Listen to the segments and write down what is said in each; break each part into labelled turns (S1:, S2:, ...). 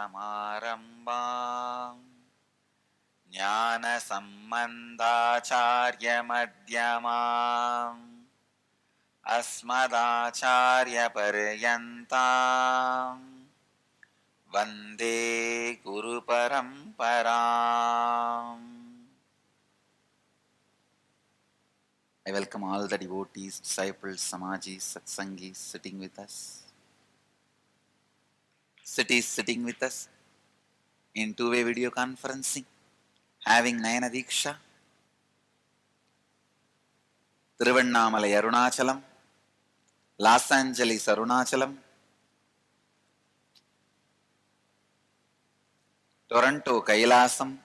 S1: Samarambam Jnana Sambandhacharya Madhyamam Asmadacharya Paryantam Vande Guru Paramparam. I welcome all the devotees, disciples, samajis, satsangis sitting with us. Cities sitting with us in two-way video conferencing, having Nayana Diksha, Thiruvannamalai Arunachalam, Los Angeles Arunachalam, Toronto Kailasam,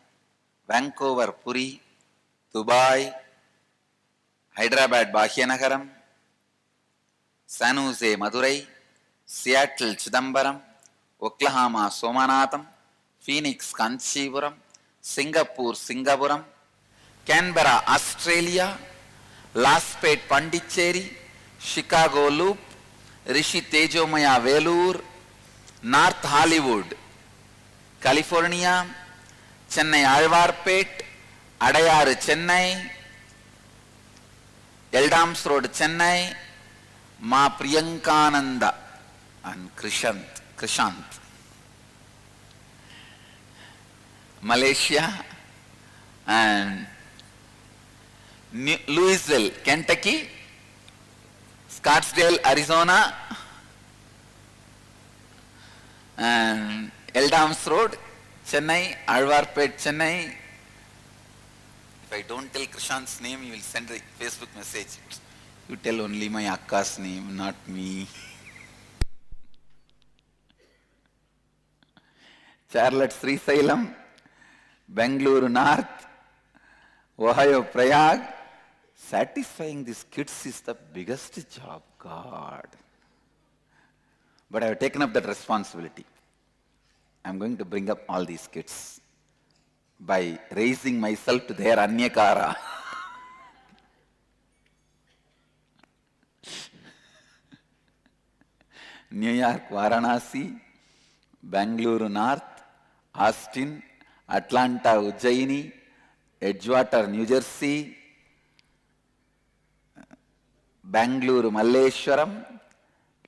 S1: Vancouver Puri, Dubai, Hyderabad Bhagyanagaram, San Jose Madurai, Seattle Chidambaram, Oklahoma Somanatham, Phoenix Kanchipuram, Singapore Singapuram, Canberra Australia, Laspet Pondicherry, Chicago Loop, Rishi Tejomaya Velur, North Hollywood, California, Chennai Alvarpet, Adayar Chennai, Eldams Road Chennai, Ma Priyankananda and Krishant, Malaysia and Louisville, Kentucky, Scottsdale, Arizona, and Eldams Road, Chennai, Alvarpet, Chennai. If I don't tell Krishant's name, you will send a Facebook message. You tell only my Akka's name, not me. Charlotte Srisailam, Bengaluru North, Ohio Prayag. Satisfying these kids is the biggest job, God. But I have taken up that responsibility. I am going to bring up all these kids by raising myself to their Anyakara. New York, Varanasi, Bengaluru North, Austin, Atlanta, Ujjaini, Edgewater, New Jersey, Bengaluru, Malleshwaram,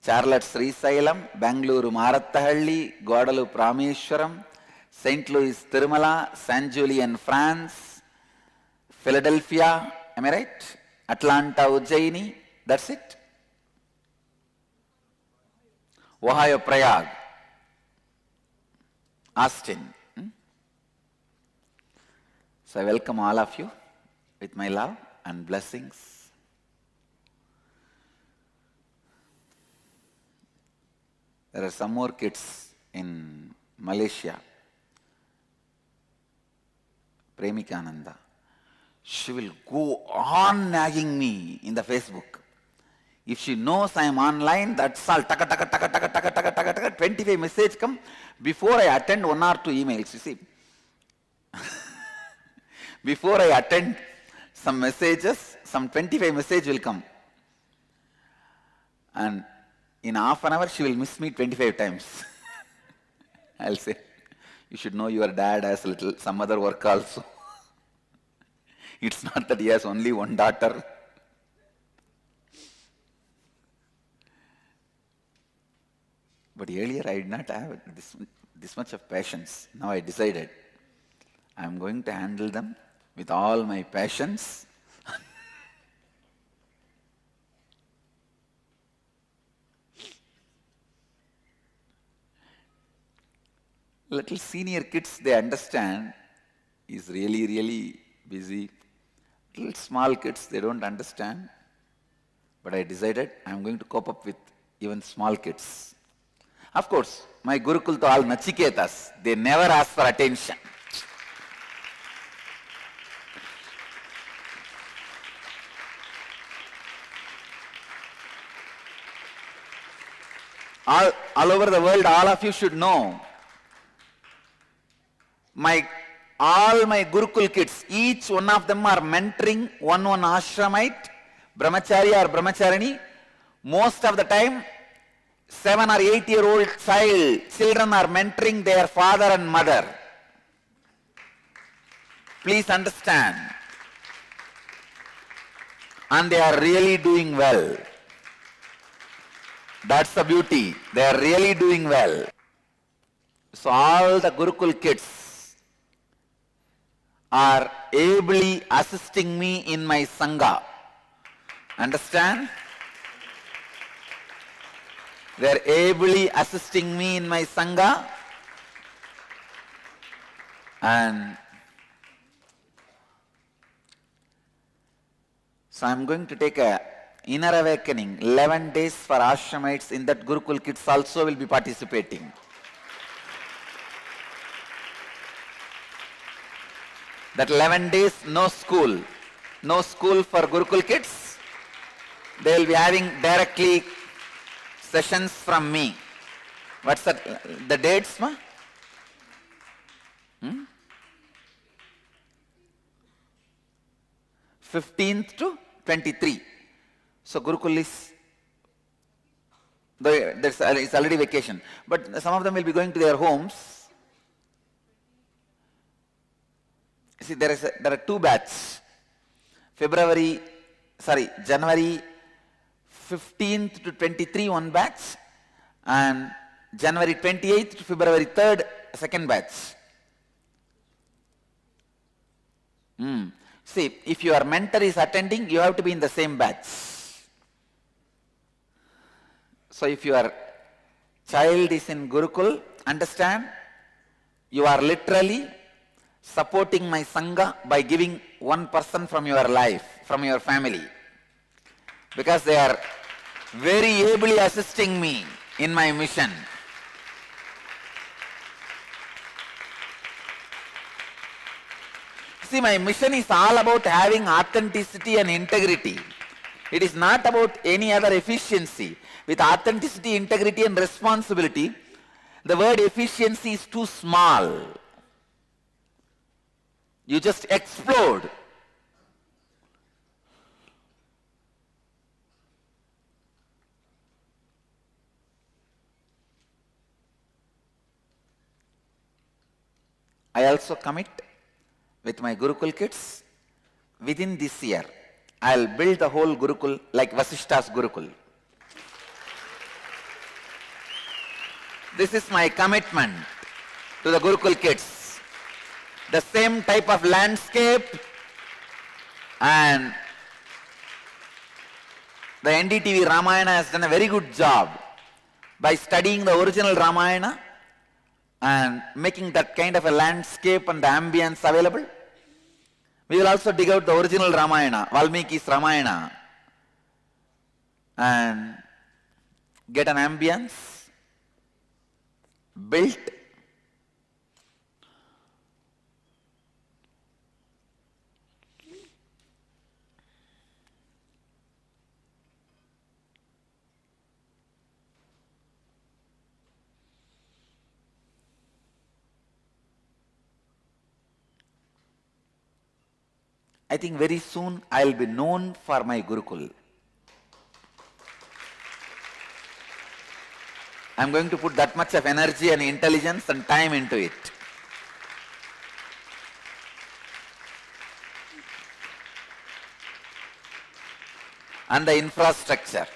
S1: Charlotte, Srisailam, Bengaluru, Marattahalli, Guadalupe, Rameshwaram, St. Louis, Tirumala, San Julian, France, Philadelphia, am I right? Atlanta, Ujjaini, that's it. Ohio, Prayag, Austin. So I welcome all of you with my love and blessings. There are some more kids in Malaysia. Premikananda. She will go on nagging me in the Facebook. If she knows I am online, that's all. 25 messages come before I attend 1 or 2 emails, you see. Before I attend some messages, some 25 messages will come. And in half an hour, she will miss me 25 times. I'll say, you should know your dad has some other work also. It's not that he has only one daughter. But earlier I did not have this much of patience. Now I decided I am going to handle them with all my passions. Little senior kids, they understand, is really, really busy. Little small kids, they don't understand. But I decided I am going to cope up with even small kids. Of course, my Gurukul to all Nachiketas, they never ask for attention. All over the world, all of you should know, all my Gurukul kids, each one of them are mentoring one ashramite, brahmachari or brahmacharini. Most of the time, 7 or 8-year-old children are mentoring their father and mother. Please understand. And they are really doing well. That's the beauty. They are really doing well. So all the Gurukul kids are ably assisting me in my Sangha. Understand? They are ably assisting me in my Sangha, and so I am going to take a inner awakening, 11 days for Ashramites. In that Gurukul kids also will be participating. That 11 days, no school for Gurukul kids. They will be having directly sessions from me. What's that? The dates, ma? 15th to 23. So Gurukul is, it's already vacation. But some of them will be going to their homes. See, there are two batches. January 15th to 23, one batch, and January 28th to February 3rd, second batch. See, if your mentor is attending, you have to be in the same batch. So if your child is in Gurukul, understand, you are literally supporting my Sangha by giving one person from your life, from your family. Because they are very ably assisting me in my mission. See, my mission is all about having authenticity and integrity. It is not about any other efficiency. With authenticity, integrity and responsibility, the word efficiency is too small. You just explode. I also commit with my Gurukul kids, within this year, I'll build the whole Gurukul like Vasishta's Gurukul. This is my commitment to the Gurukul kids. The same type of landscape, and the NDTV Ramayana has done a very good job by studying the original Ramayana and making that kind of a landscape and the ambience available. We will also dig out the original Ramayana, Valmiki's Ramayana, and get an ambience built. I think very soon I will be known for my Gurukul. I am going to put that much of energy and intelligence and time into it. And the infrastructure,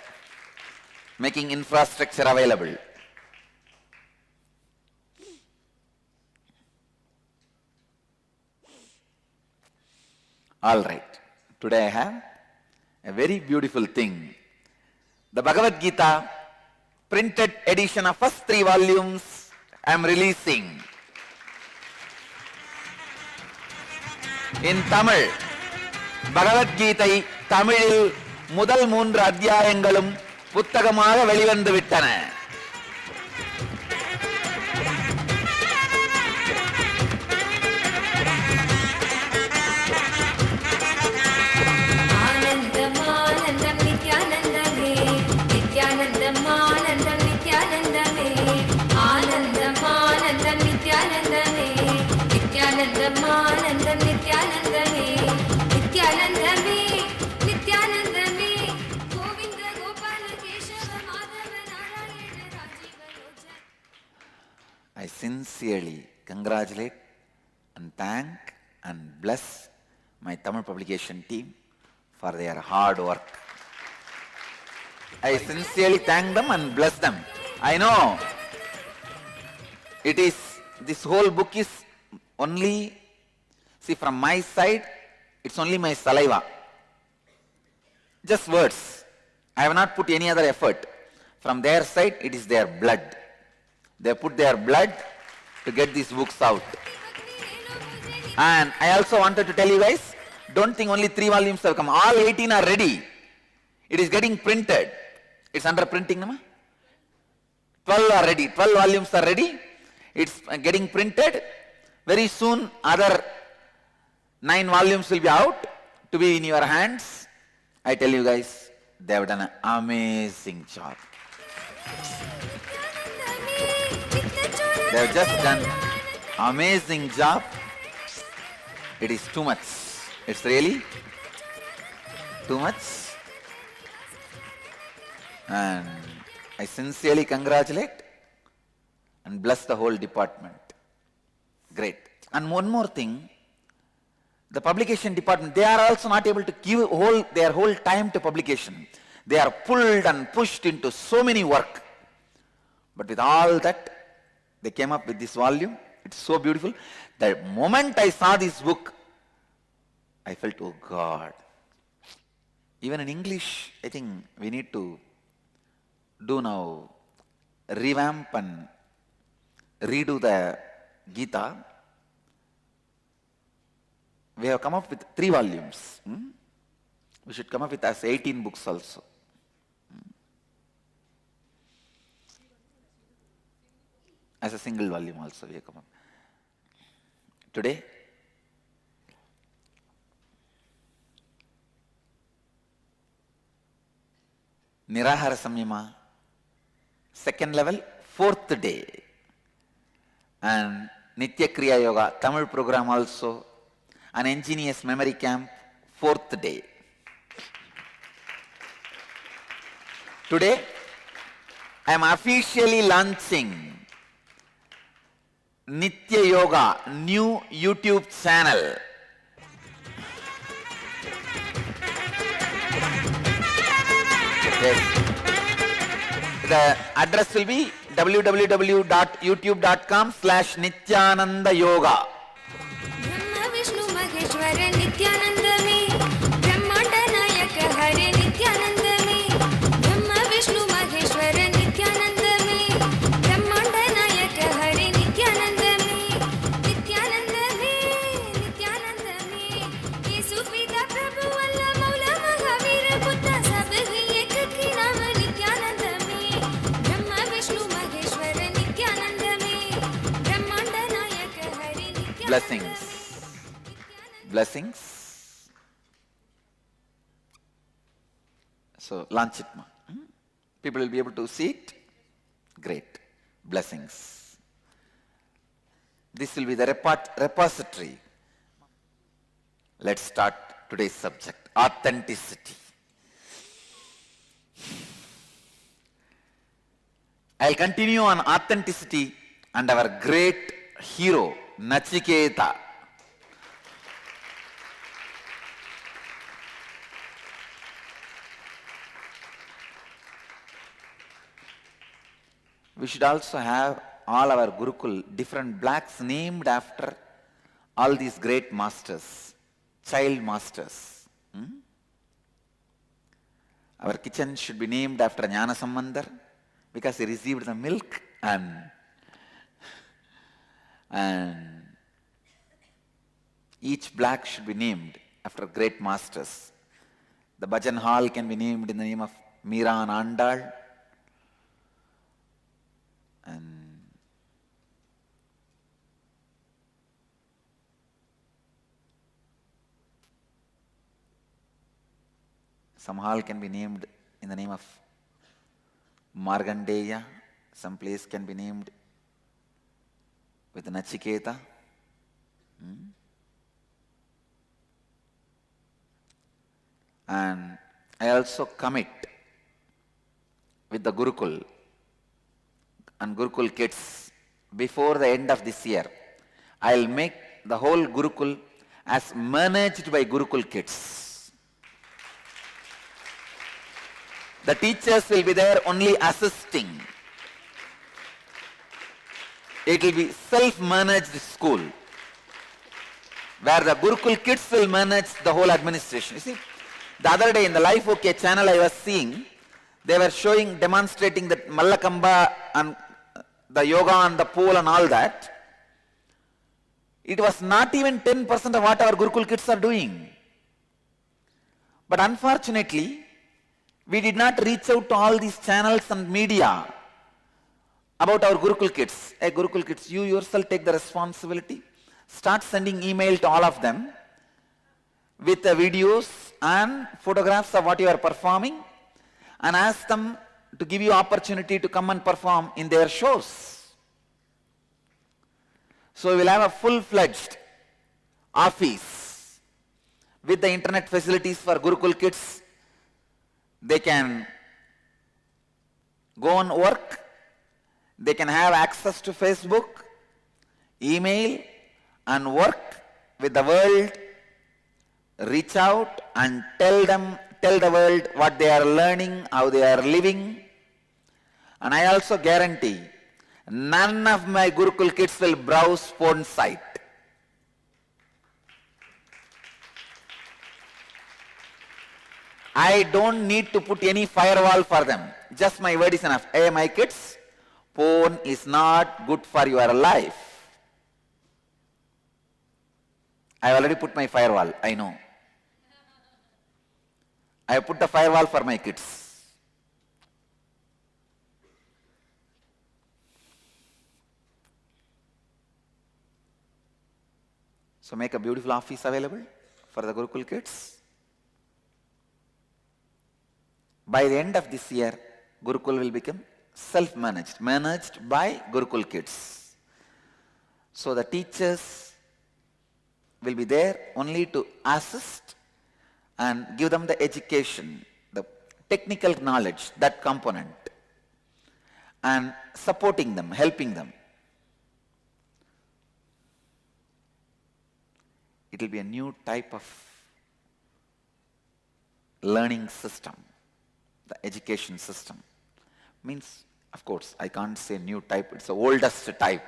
S1: making infrastructure available. All right, today I have a very beautiful thing. The Bhagavad Gita, printed edition of first 3 volumes, I am releasing. In Tamil, Bhagavad Gita தமிழில் முதல் 3 அத்தியாயங்களும் புத்தகமாக வெளிவந்து விட்டன. sincerely congratulate and thank and bless my Tamil publication team for their hard work. I sincerely thank them and bless them. I know this whole book is only, see, from my side, it's only my saliva. Just words. I have not put any other effort. From their side, it is their blood. They put their blood to get these books out. And I also wanted to tell you guys, don't think only 3 volumes have come. All 18 are ready. It is getting printed. It's under printing, no? 12 are ready. 12 volumes are ready. It's getting printed. Very soon, other 9 volumes will be out to be in your hands. I tell you guys, they have done an amazing job. They have just done amazing job. It is too much. It's really too much. And I sincerely congratulate and bless the whole department. Great. And one more thing, the publication department, they are also not able to give their whole time to publication. They are pulled and pushed into so many work. But with all that, they came up with this volume. It's so beautiful. The moment I saw this book, I felt, oh God. Even in English, I think we need to do now, revamp and redo the Gita. We have come up with 3 volumes. We should come up with as 18 books also. As a single volume also we have come up. Today, Nirahara Samyama, 2nd level, 4th day. And Nitya Kriya Yoga, Tamil program also. An engineer's memory camp, 4th day. Today, I am officially launching Nitya Yoga, new YouTube channel. Yes. The address will be www.youtube.com/Nityananda Yoga. Blessings. Blessings. So launch it. People will be able to see it. Great. Blessings. This will be the repository. Let's start today's subject. Authenticity. I'll continue on authenticity and our great hero, Nachiketa. We should also have all our Gurukul, different blocks named after all these great masters, child masters. Our kitchen should be named after Jnana Sambandar because he received the milk and each block should be named after great masters. The Bhajan hall can be named in the name of Meera and Andal. And some hall can be named in the name of Margandeya. Some place can be named with Nachiketa. And I also commit with the Gurukul and Gurukul kids before the end of this year, I'll make the whole Gurukul as managed by Gurukul kids. The teachers will be there only assisting. It will be self-managed school, where the Gurukul kids will manage the whole administration. You see, the other day in the Life OK channel I was seeing, they were showing, demonstrating that Mallakamba and the yoga on the pool and all that. It was not even 10% of what our Gurukul kids are doing. But unfortunately, we did not reach out to all these channels and media about our Gurukul kids. Hey Gurukul kids, you yourself take the responsibility. Start sending email to all of them with the videos and photographs of what you are performing, and ask them to give you opportunity to come and perform in their shows. So we will have a full-fledged office with the internet facilities for Gurukul kids. They can go and work. They can have access to Facebook, email, and work with the world. Reach out and tell the world what they are learning, how they are living. And I also guarantee none of my Gurukul kids will browse porn site. I don't need to put any firewall for them. Just my word is enough. Hey, my kids, porn is not good for your life. I already put my firewall, I know. I put the firewall for my kids. So make a beautiful office available for the Gurukul kids. By the end of this year, Gurukul will become self-managed, managed by Gurukul kids. So the teachers will be there only to assist and give them the education, the technical knowledge, that component, and supporting them, helping them. It will be a new type of learning system, the education system. Means, of course, I can't say new type, it's the oldest type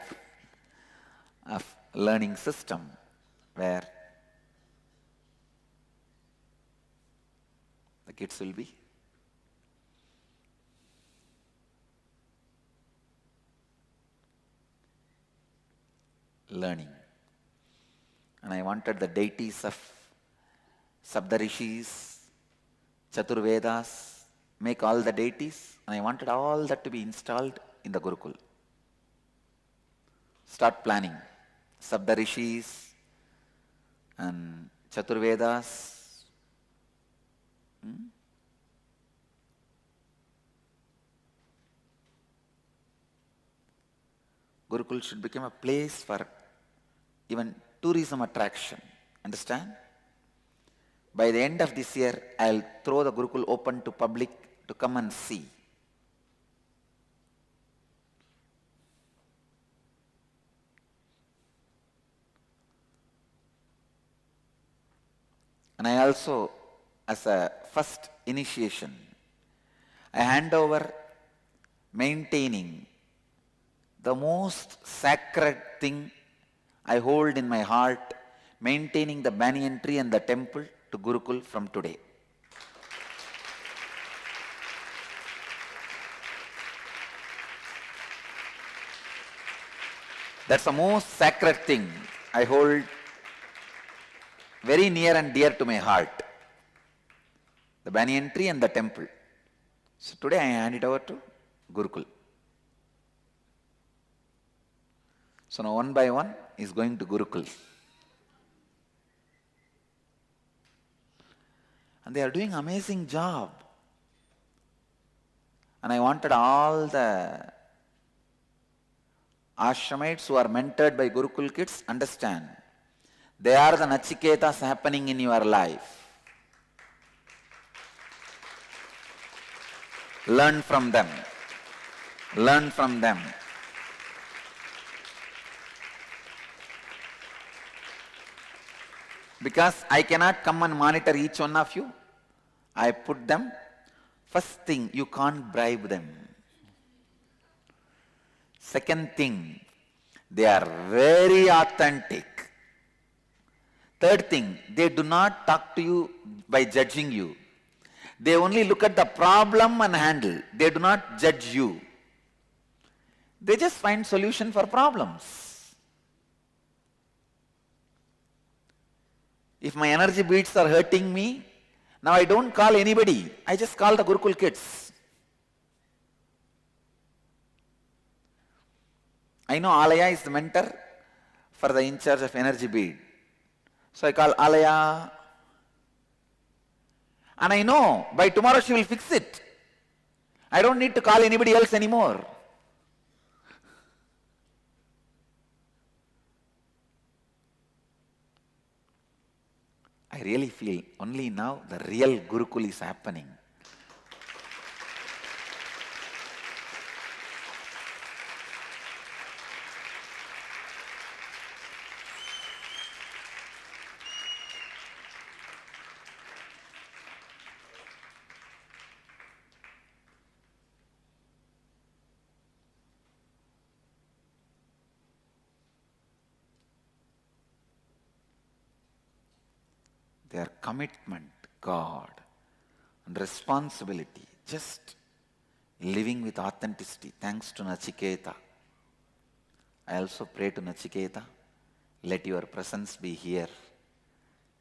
S1: of learning system where the kids will be learning. And I wanted the deities of Sapdarishis, Chaturvedas, make all the deities, and I wanted all that to be installed in the Gurukul. Start planning. Sapdarishis and Chaturvedas. Gurukul should become a place for even tourism attraction. Understand? By the end of this year, I'll throw the Gurukul open to public to come and see. And I also, as a first initiation, I hand over maintaining the most sacred thing I hold in my heart, maintaining the banyan tree and the temple to Gurukul from today. That's the most sacred thing I hold very near and dear to my heart. The banyan tree and the temple. So today I hand it over to Gurukul. So now one by one is going to Gurukul. And they are doing amazing job. And I wanted all the ashramites who are mentored by Gurukul kids understand. They are the Nachiketas happening in your life. Learn from them. Learn from them. Because I cannot come and monitor each one of you. I put them. First thing, you can't bribe them. Second thing, they are very authentic. Third thing, they do not talk to you by judging you. They only look at the problem and handle. They do not judge you. They just find solution for problems. If my energy beats are hurting me, now I don't call anybody. I just call the Gurukul kids. I know Alaya is the mentor for the in charge of energy bead. So I call Alaya. And I know by tomorrow she will fix it. I don't need to call anybody else anymore. I really feel only now the real Gurukul is happening. Their commitment, God, and responsibility, just living with authenticity, thanks to Nachiketa. I also pray to Nachiketa, let your presence be here,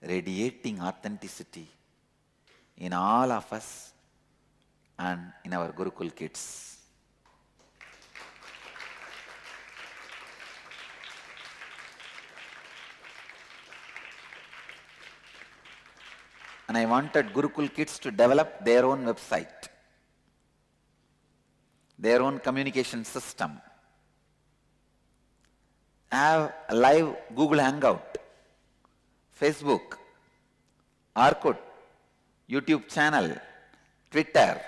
S1: radiating authenticity in all of us and in our Gurukul kids. And I wanted Gurukul kids to develop their own website, their own communication system, have a live Google Hangout, Facebook, Orkut, YouTube channel, Twitter,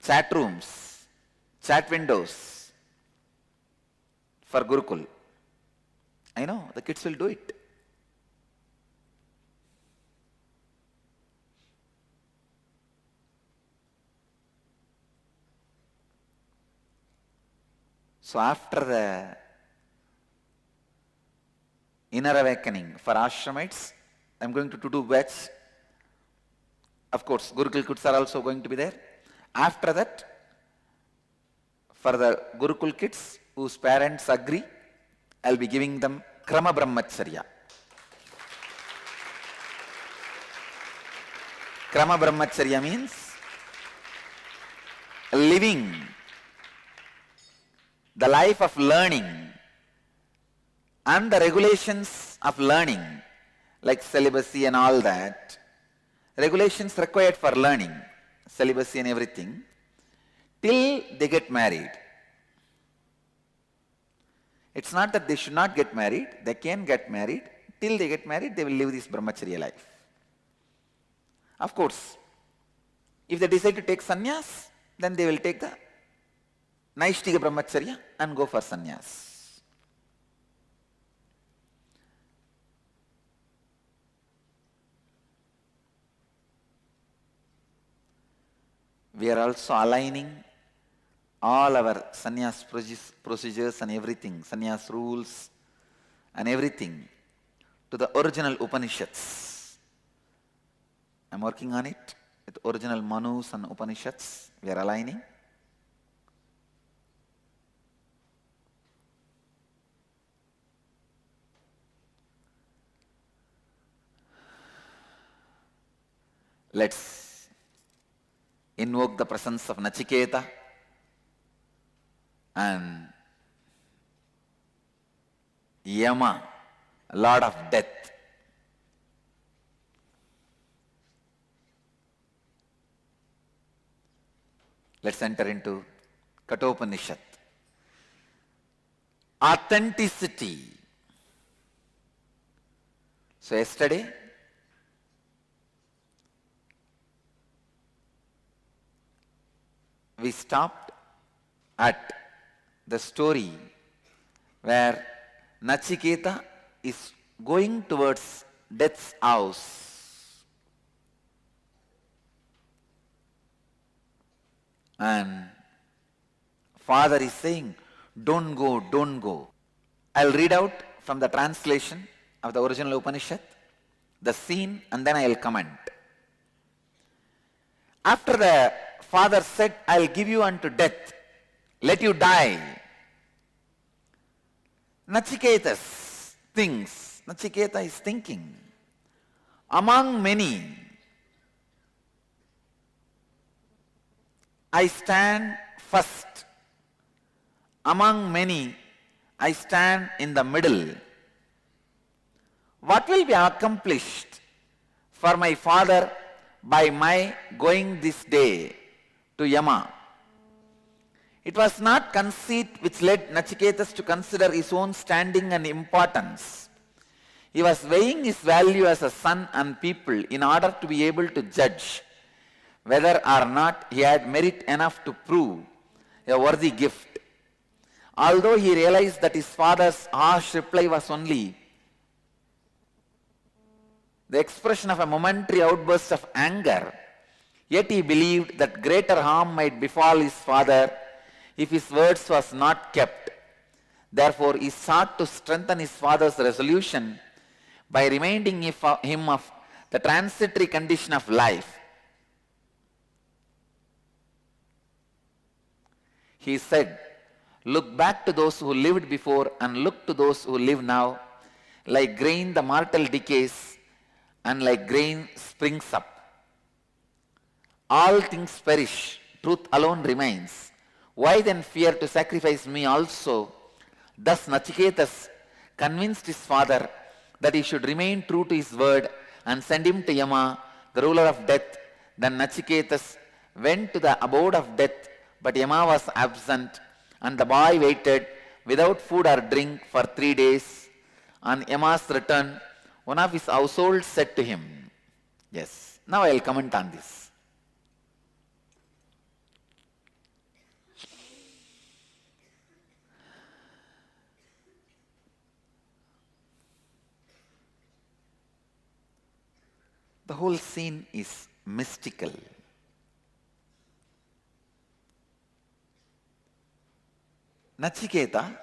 S1: chat rooms, chat windows for Gurukul. I know the kids will do it. So after the inner awakening for ashramites, I am going to do batch. Of course, Gurukul kids are also going to be there. After that, for the Gurukul kids whose parents agree, I will be giving them Krama Brahmacharya. Krama Brahmacharya means living the life of learning and the regulations of learning, like celibacy and all that, regulations required for learning, celibacy and everything, till they get married. It's not that they should not get married, they can get married. Till they get married, they will live this brahmacharya life. Of course, if they decide to take sannyas, then they will take the Naishtika Brahmacharya and go for sannyas. We are also aligning all our sannyas procedures and everything, sannyas rules and everything to the original Upanishads. I am working on it with original Manus and Upanishads. We are aligning. Let's invoke the presence of Nachiketa and Yama, Lord of Death. Let's enter into Kathopanishad. Authenticity. So yesterday, we stopped at the story where Nachiketa is going towards death's house. And father is saying, don't go, don't go. I'll read out from the translation of the original Upanishad, the scene, and then I'll comment. After the father said, I'll give you unto death, let you die. Nachiketa is thinking, among many, I stand first. Among many, I stand in the middle. What will be accomplished for my father by my going this day to Yama? It was not conceit which led Nachiketas to consider his own standing and importance. He was weighing his value as a son and people in order to be able to judge whether or not he had merit enough to prove a worthy gift. Although he realized that his father's harsh reply was only the expression of a momentary outburst of anger, yet he believed that greater harm might befall his father if his words was not kept. Therefore, he sought to strengthen his father's resolution by reminding him of the transitory condition of life. He said, look back to those who lived before and look to those who live now. Like grain the mortal decays, and like grain springs up. All things perish, truth alone remains. Why then fear to sacrifice me also? Thus Nachiketas convinced his father that he should remain true to his word and send him to Yama, the ruler of death. Then Nachiketas went to the abode of death, but Yama was absent, and the boy waited without food or drink for 3 days. On Yama's return, one of his household said to him, yes, now I will comment on this. The whole scene is mystical. Nachiketa,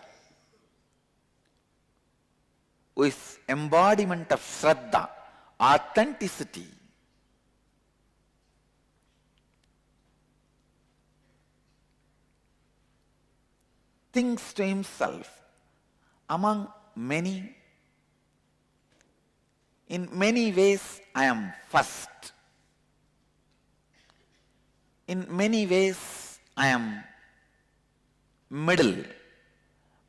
S1: who is embodiment of Shraddha, authenticity, thinks to himself, among many, in many ways I am first. In many ways I am middle,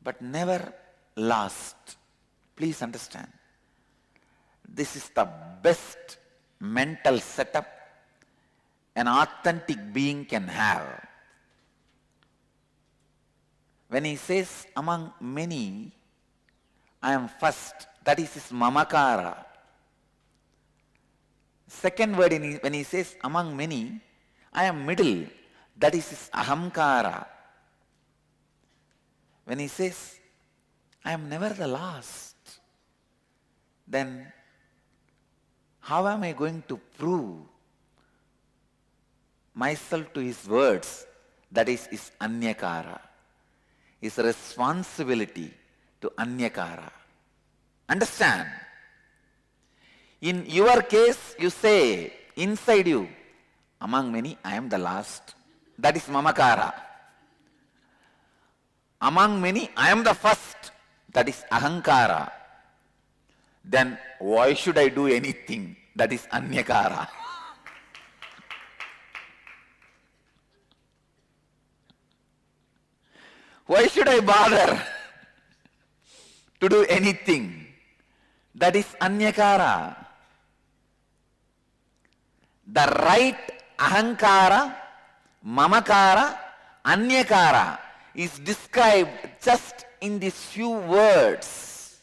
S1: but never last. Please understand, this is the best mental setup an authentic being can have. When he says, among many, I am first, that is his mamakara. Second word, when he says, among many, I am middle, that is his ahamkara. When he says, I am never the last, then how am I going to prove myself to his words? That is his anyakara, his responsibility to anyakara. Understand? In your case, you say, inside you, among many, I am the last. That is mamakara. Among many, I am the first. That is ahankara. Then why should I do anything? That is anyakara. Why should I bother to do anything? That is anyakara. The right ahankara, mamakara, anyakara is described just in these few words.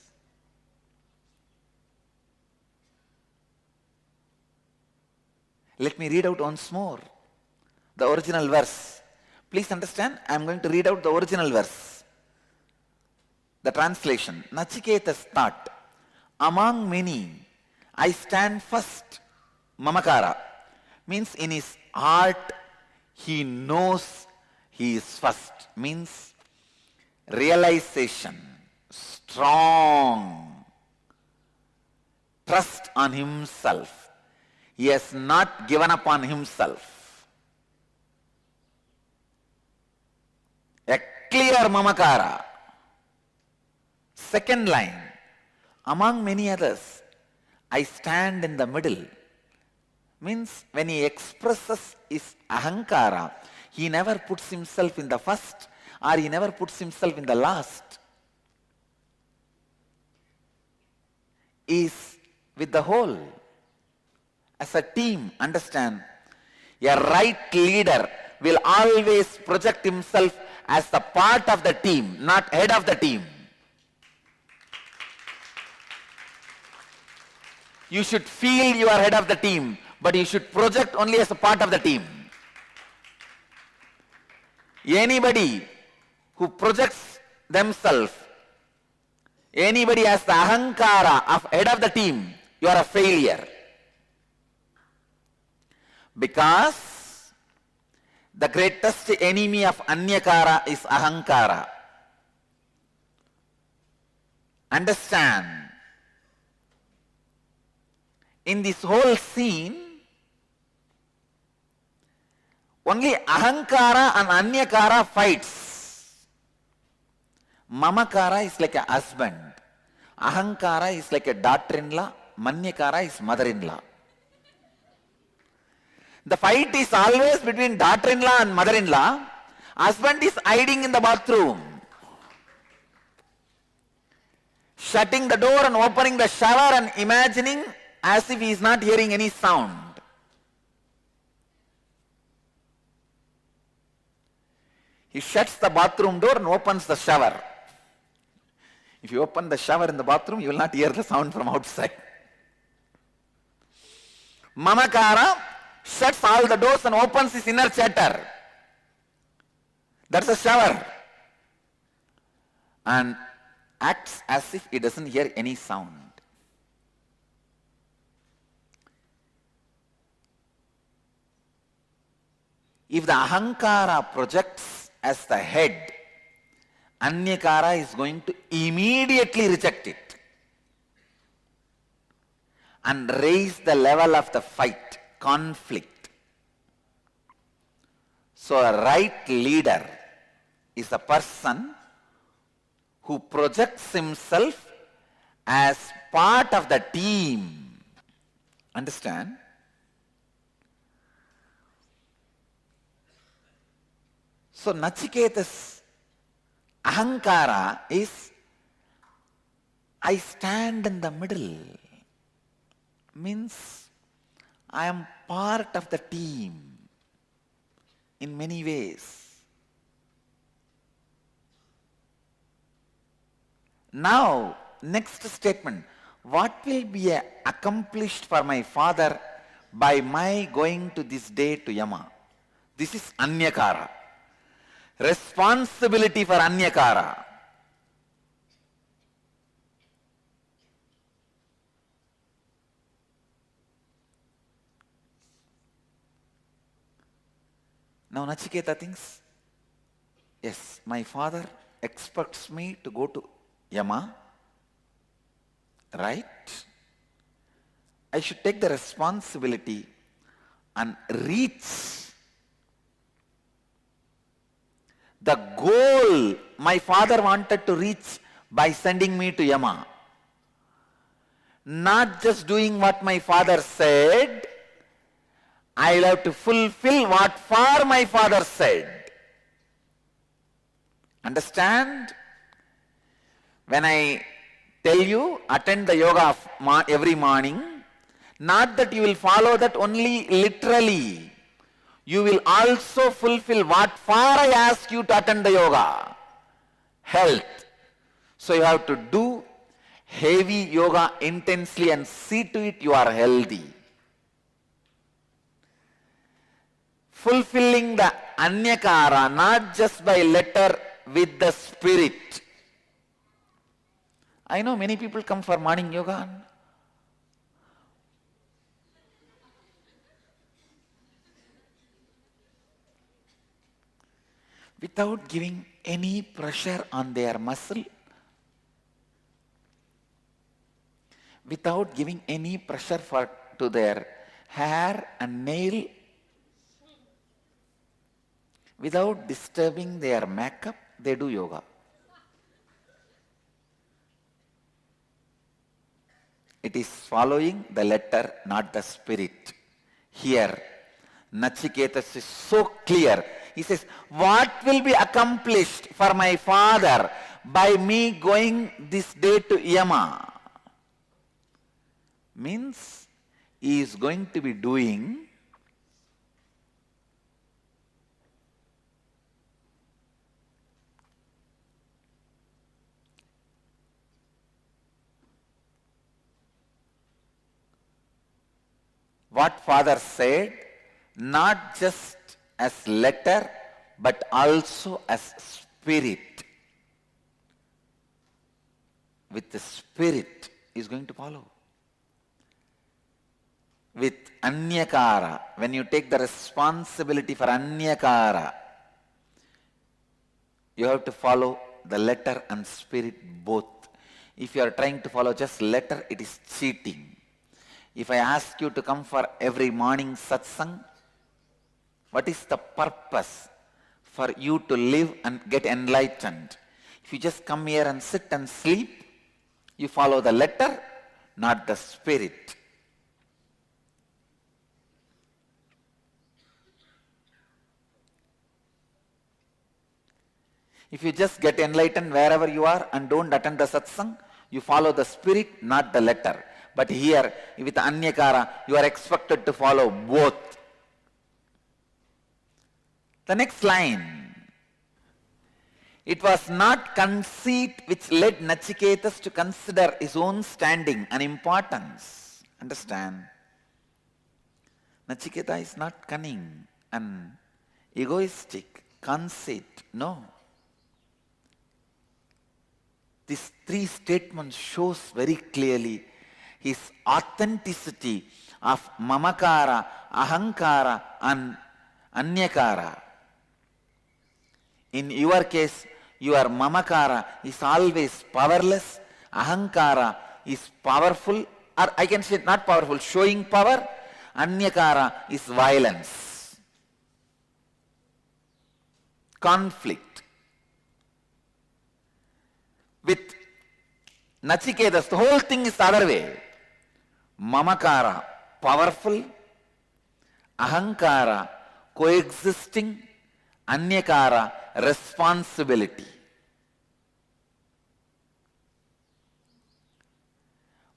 S1: Let me read out once more the original verse. Please understand, I am going to read out the original verse. The translation. Nachiketas thought, Among many, I stand first. Mamakara means in his heart he knows he is first. Means realization, strong trust on himself. He has not given up on himself. A clear mamakara. Second line, among many others, I stand in the middle. Means when he expresses his ahankara, he never puts himself in the first or he never puts himself in the last. He is with the whole. As a team, understand, a right leader will always project himself as the part of the team, not head of the team. You should feel you are head of the team, but you should project only as a part of the team. Anybody who projects themselves, anybody has the ahankara of head of the team, you are a failure. Because the greatest enemy of anyakara is ahankara. Understand? In this whole scene, only ahankara and anyakara fights. Mamakara is like a husband. Ahankara is like a daughter-in-law. Manyakara is mother-in-law. The fight is always between daughter-in-law and mother-in-law. Husband is hiding in the bathroom, shutting the door and opening the shower and imagining as if he is not hearing any sound. He shuts the bathroom door and opens the shower. If you open the shower in the bathroom, you will not hear the sound from outside. Mamakara shuts all the doors and opens his inner chatter. That's a shower. And acts as if he doesn't hear any sound. If the ahankara projects as the head, anyakara is going to immediately reject it and raise the level of the fight, conflict. So a right leader is a person who projects himself as part of the team. Understand? So Nachiketa's ahankara is, I stand in the middle. Means I am part of the team in many ways. Now, next statement. What will be accomplished for my father by my going to this day to Yama? This is anyakara. Responsibility for anyakara. Now Nachiketa thinks, yes, my father expects me to go to Yama, right? I should take the responsibility and reach the goal my father wanted to reach by sending me to Yama. Not just doing what my father said, I will have to fulfill what for my father said. Understand? When I tell you, attend the yoga every morning, not that you will follow that only literally. You will also fulfill what for I ask you to attend the yoga. Health. So you have to do heavy yoga intensely and see to it you are healthy. Fulfilling the anyakara not just by letter with the spirit. I know many people come for morning yoga. Without giving any pressure on their muscle, without giving any pressure to their hair and nail, without disturbing their makeup, they do yoga. It is following the letter, not the spirit. Here, Nachiketas is so clear. He says, what will be accomplished for my father by me going this day to Yama? Means he is going to be doing what father said, not just as letter, but also as spirit. With the spirit is going to follow. With Anyakara, when you take the responsibility for Anyakara, you have to follow the letter and spirit both. If you are trying to follow just letter, it is cheating. If I ask you to come for every morning satsang, what is the purpose for you to live and get enlightened? If you just come here and sit and sleep, you follow the letter, not the spirit. If you just get enlightened wherever you are and don't attend the satsang, you follow the spirit, not the letter. But here, with Anyakara, you are expected to follow both. The next line. It was not conceit which led Nachiketas to consider his own standing and importance. Understand? Nachiketa is not cunning and egoistic, conceit. No. These three statements shows very clearly his authenticity of Mamakara, Ahankara and Anyakara. In your case, your Mamakara is always powerless, Ahankara is powerful, or I can say not powerful, showing power, Anyakara is violence, conflict. With Nachiketas, the whole thing is the other way. Mamakara, powerful, Ahankara, coexisting, Anyakara, responsibility.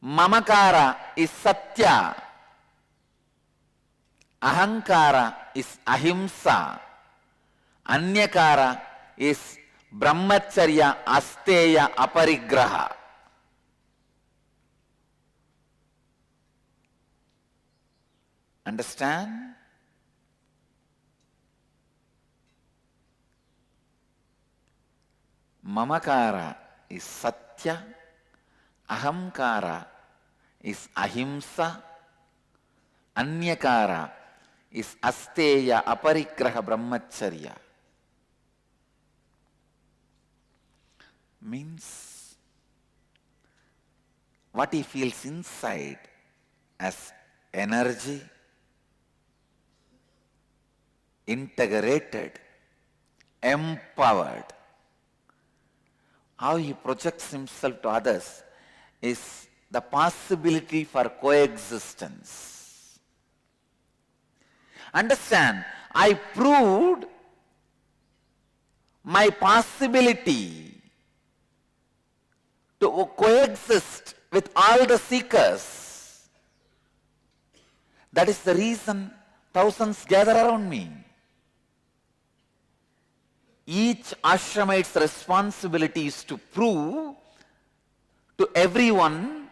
S1: Mamakara is Satya, Ahankara is Ahimsa, Anyakara is Brahmacharya, Asteya, Aparigraha. Understand? Mamakara is Satya, Ahamkara is Ahimsa, Anyakara is Asteya, Aparigraha, Brahmacharya. Means what he feels inside as energy, integrated, empowered. How he projects himself to others is the possibility for coexistence. Understand, I proved my possibility to coexist with all the seekers. That is the reason thousands gather around me. Each ashramite's responsibility is to prove to everyone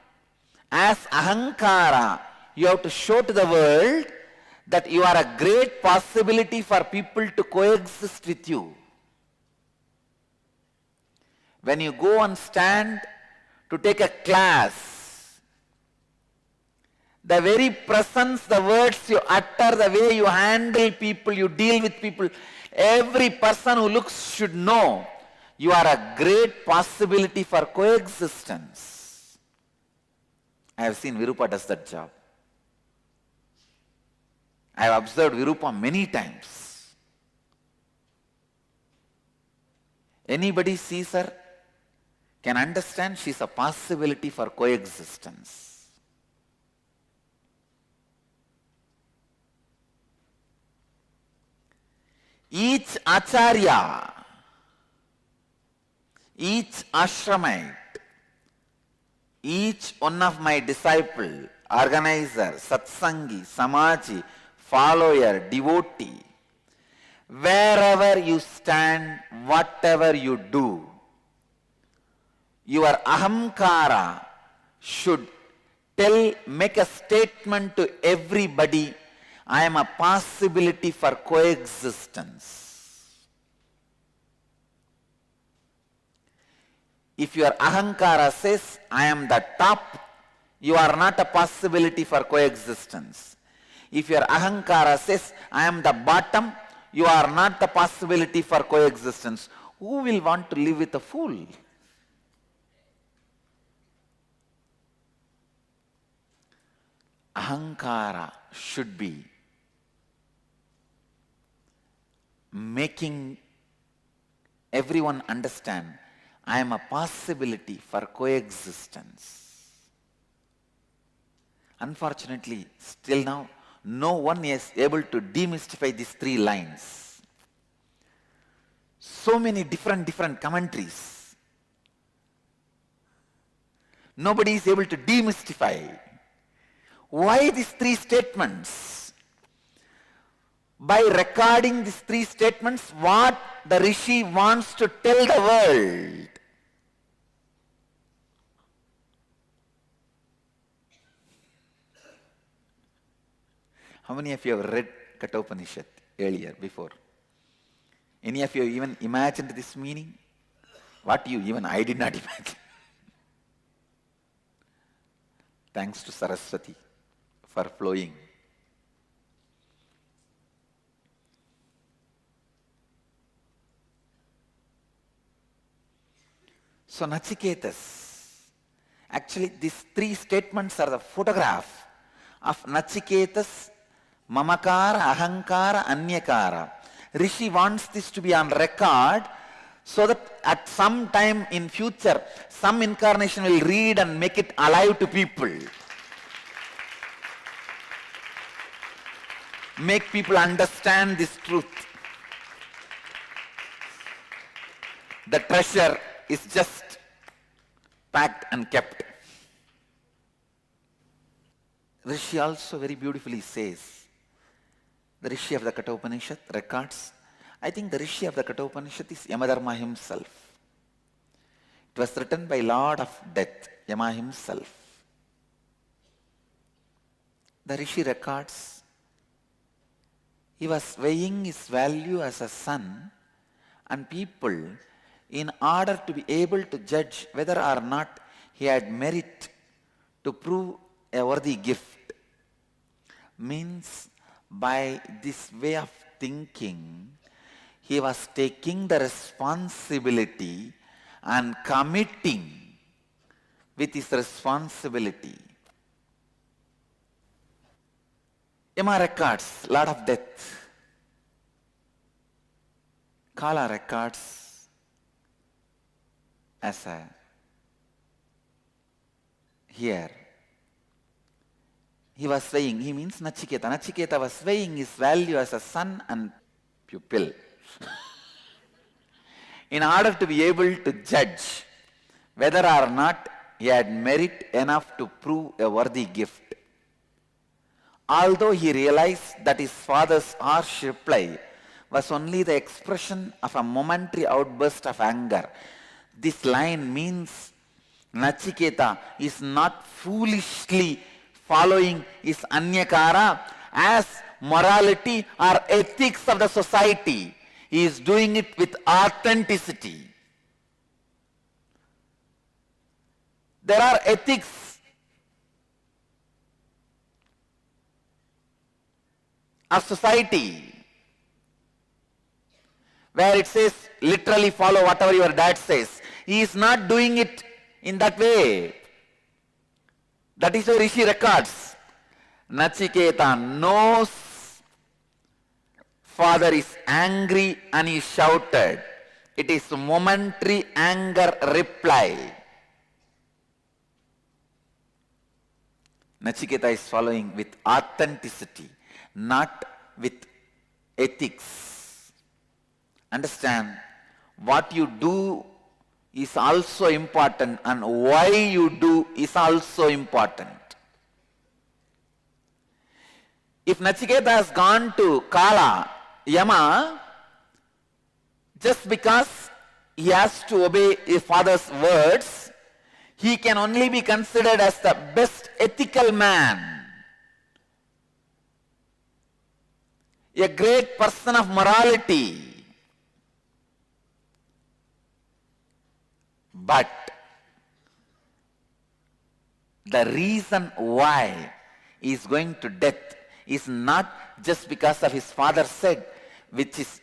S1: as Ahankara, you have to show to the world that you are a great possibility for people to coexist with you. When you go and stand to take a class. The very presence, the words you utter, the way you handle people, you deal with people, every person who looks should know you are a great possibility for coexistence. I have seen Virupa does that job. I have observed Virupa many times. Anybody sees her can understand she is a possibility for coexistence. Each acharya, each ashramite, each one of my disciple, organizer, satsangi, samaji, follower, devotee, wherever you stand, whatever you do, your ahamkara should make a statement to everybody, I am a possibility for coexistence. If your ahankara says, I am the top, you are not a possibility for coexistence. If your ahankara says, I am the bottom, you are not the possibility for coexistence. Who will want to live with a fool? Ahankara should be making everyone understand I am a possibility for coexistence. Unfortunately, still now, no one is able to demystify these three lines. So many different commentaries. Nobody is able to demystify. Why these three statements? By recording these three statements, what the Rishi wants to tell the world. How many of you have read Kathopanishad earlier, before? Any of you even imagined this meaning? What you even I did not imagine. Thanks to Saraswati for flowing. So Nachiketas, actually these three statements are the photograph of Nachiketas, Mamakara, Ahankara, Anyakara. Rishi wants this to be on record so that at some time in future, some incarnation will read and make it alive to people. Make people understand this truth. The treasure is just packed and kept. Rishi also very beautifully says, the Rishi of the Kathopanishad records, I think the Rishi of the Kathopanishad is Yamadharma himself. It was written by Lord of Death, Yama himself. The Rishi records, he was weighing his value as a son, and people, in order to be able to judge whether or not he had merit to prove a worthy gift, means by this way of thinking, he was taking the responsibility and committing with his responsibility. Yama records, Lord of Death. Kala records as a here. He was weighing, he means Nachiketa. Nachiketa was weighing his value as a son and pupil. In order to be able to judge whether or not he had merit enough to prove a worthy gift. Although he realized that his father's harsh reply was only the expression of a momentary outburst of anger, this line means Nachiketa is not foolishly following his Anyakara as morality or ethics of the society. He is doing it with authenticity. There are ethics of society where it says literally follow whatever your dad says. He is not doing it in that way. That is why Rishi records. Nachiketa knows father is angry and he shouted. It is momentary anger reply. Nachiketa is following with authenticity, not with ethics. Understand, what you do is also important and why you do is also important. If Nachiketa has gone to Kala, Yama, just because he has to obey his father's words, he can only be considered as the best ethical man, a great person of morality. But the reason why he is going to death is not just because of his father said, which is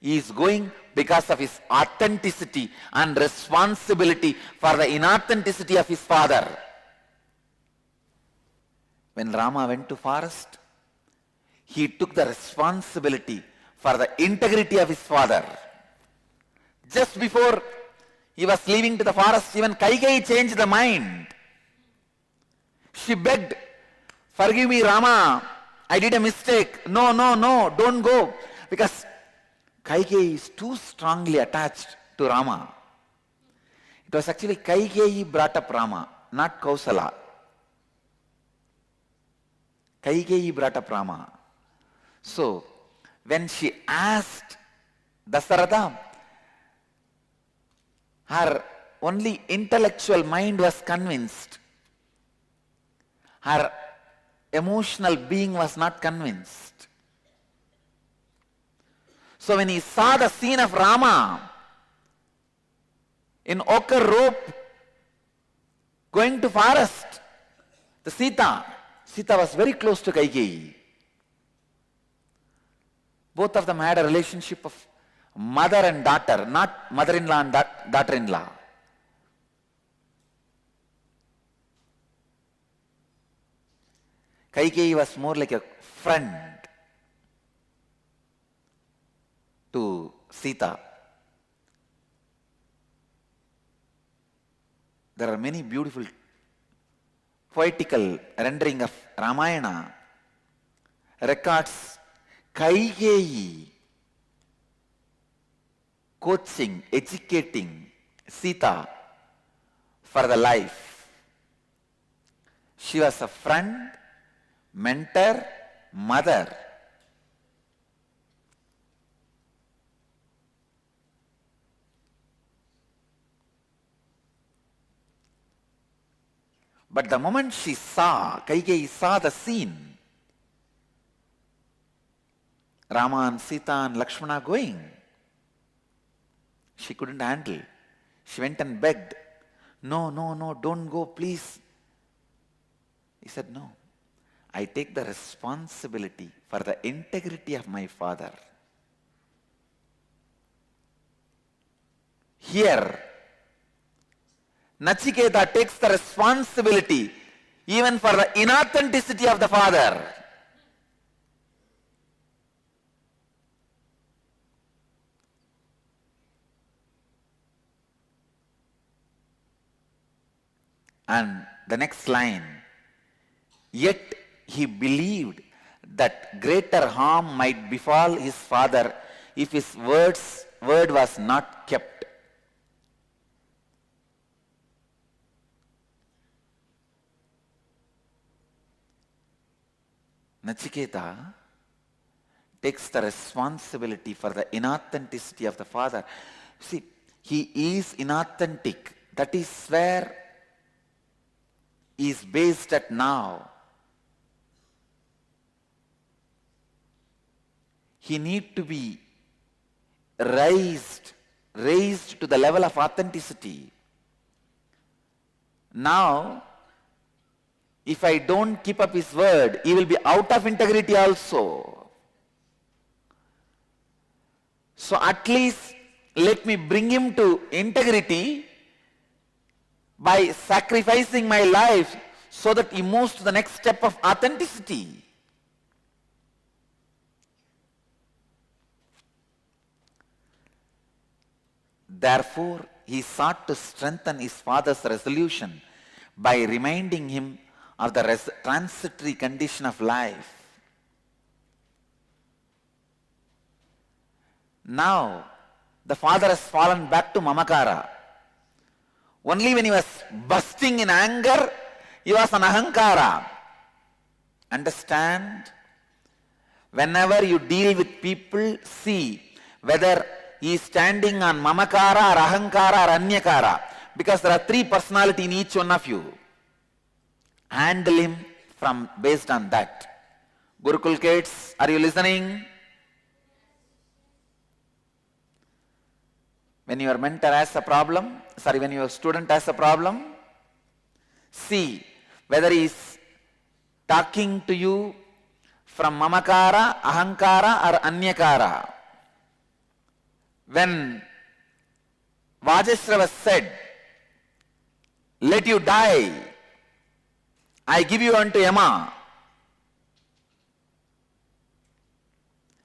S1: he is going because of his authenticity and responsibility for the inauthenticity of his father. When Rama went to forest, he took the responsibility for the integrity of his father. Just before he was leaving to the forest, even Kaikeyi changed the mind. She begged, forgive me Rama, I did a mistake. No, don't go. Because Kaikeyi is too strongly attached to Rama. It was actually Kaikeyi brought up Rama, not Kausala. Kaikeyi brought up Rama. So, when she asked Dasaratha, her only intellectual mind was convinced. Her emotional being was not convinced. So when he saw the scene of Rama in ochre robe going to forest, the Sita was very close to Kaikeyi. Both of them had a relationship of mother and daughter, not mother-in-law and daughter-in-law. Kaikeyi was more like a friend to Sita. There are many beautiful poetical rendering of Ramayana records Kaikeyi coaching, educating Sita for the life. She was a friend, mentor, mother. But the moment Kaikeyi saw the scene, Rama and Sita and Lakshmana going, she couldn't handle. She went and begged, no, don't go, please. He said, no, I take the responsibility for the integrity of my father. Here, Nachiketa takes the responsibility even for the inauthenticity of the father. And the next line, yet he believed that greater harm might befall his father if his word was not kept. Nachiketa takes the responsibility for the inauthenticity of the father. See, he is inauthentic. That is where he is based at now. He needs to be raised to the level of authenticity. Now, if I don't keep up his word, he will be out of integrity also. So at least let me bring him to integrity by sacrificing my life so that he moves to the next step of authenticity. Therefore, he sought to strengthen his father's resolution by reminding him of the transitory condition of life. Now, the father has fallen back to Mamakara. Only when he was bursting in anger, he was an Ahankara. Understand? Whenever you deal with people, see whether he is standing on Mamakara or Ahankara or Anyakara. Because there are three personalities in each one of you. Handle him based on that. Gurukul kids, are you listening? When your mentor has a problem, when your student has a problem, see whether he is talking to you from Mamakara, Ahankara or Anyakara. When Vajashrava said, let you die, I give you unto Yama,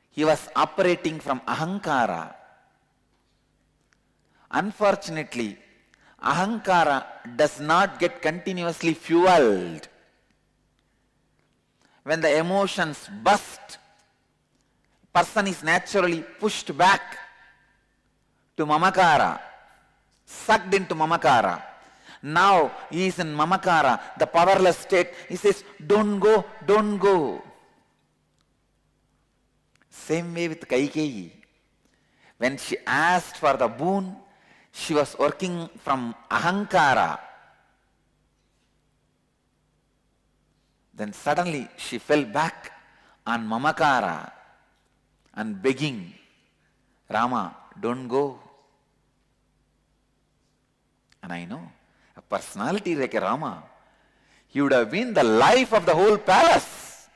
S1: he was operating from Ahankara. Unfortunately, Ahankara does not get continuously fueled. When the emotions burst, person is naturally pushed back to Mamakara, sucked into Mamakara. Now he is in Mamakara, the powerless state. He says, don't go, don't go. Same way with Kaikeyi. When she asked for the boon, she was working from Ahankara. Then suddenly she fell back on Mamakara and begging, Rama, don't go. And I know, a personality like a Rama, he would have been the life of the whole palace.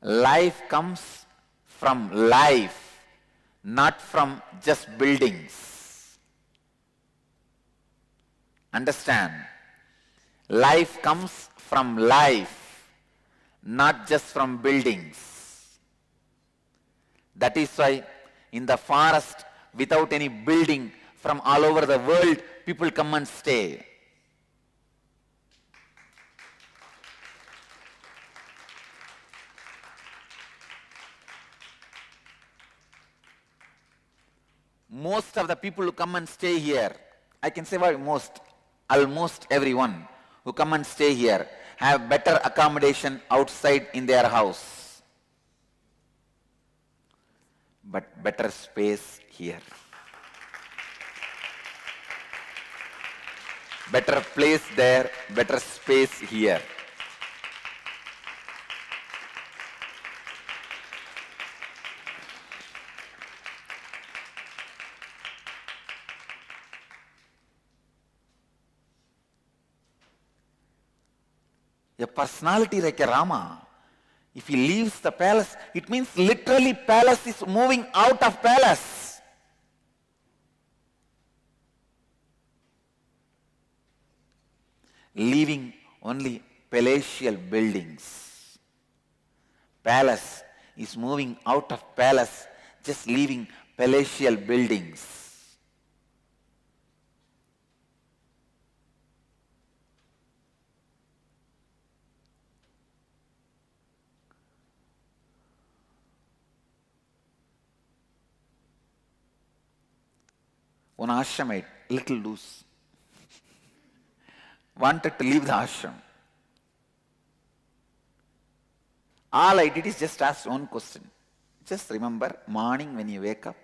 S1: Life comes from life, not from just buildings. Understand? Life comes from life, not just from buildings. That is why in the forest, without any building, from all over the world, people come and stay. Most of the people who come and stay here, I can say why almost everyone who come and stay here have better accommodation outside in their house, but better space here. Better place there, better space here. A personality like a Rama, if he leaves the palace, it means literally palace is moving out of palace. Leaving only palatial buildings. Palace is moving out of palace, just leaving palatial buildings. One ashramite, little loose, wanted to leave the ashram. All I did is just ask one question. Just remember, morning when you wake up,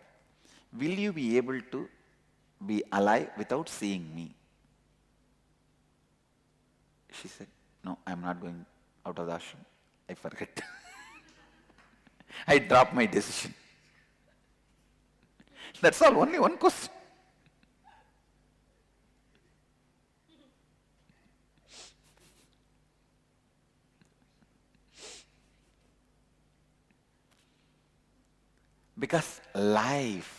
S1: will you be able to be alive without seeing me? She said, no, I'm not going out of the ashram. I forget. I dropped my decision. That's all, only one question. Because life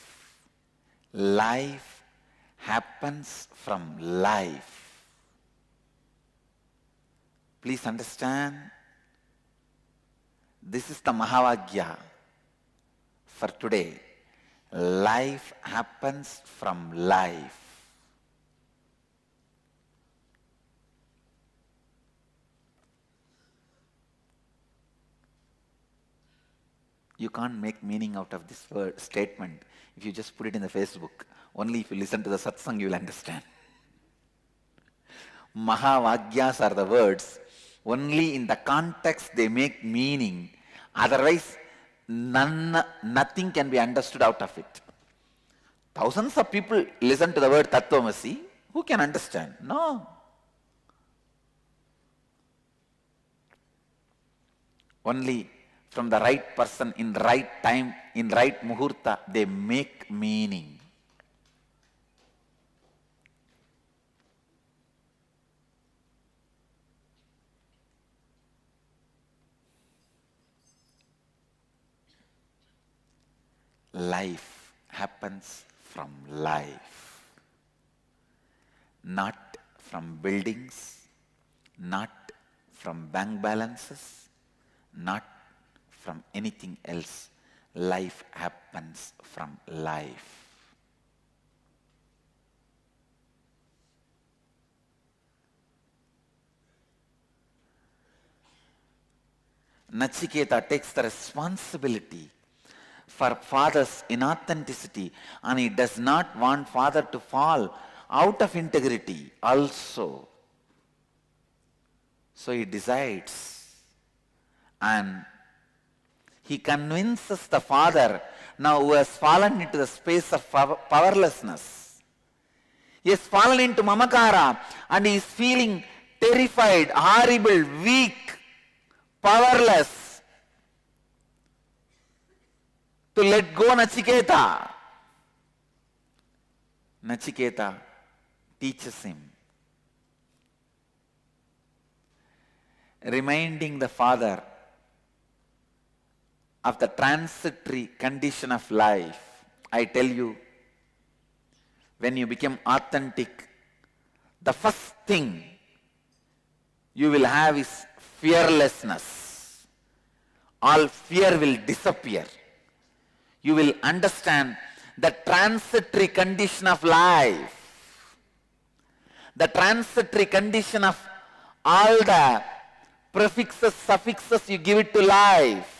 S1: happens from life. Please understand, this is the Mahavagya for today. Life happens from life. You can't make meaning out of this word statement if you just put it in the Facebook. Only if you listen to the satsang you will understand. Mahavagyas are the words. Only in the context they make meaning. Otherwise, nothing can be understood out of it. Thousands of people listen to the word Tattvamasi. Who can understand? No. Only from the right person, in right time, in right muhurta, they make meaning. Life happens from life, not from buildings, not from bank balances, not from anything else. Life happens from life. Nachiketa takes the responsibility for father's inauthenticity, and he does not want father to fall out of integrity also. So he decides, and he convinces the father now who has fallen into the space of powerlessness. He has fallen into mamakara and he is feeling terrified, horrible, weak, powerless to let go Nachiketa. Nachiketa teaches him, reminding the father of the transitory condition of life. I tell you, when you become authentic, the first thing you will have is fearlessness. All fear will disappear. You will understand the transitory condition of life, the transitory condition of all the prefixes, suffixes you give it to life.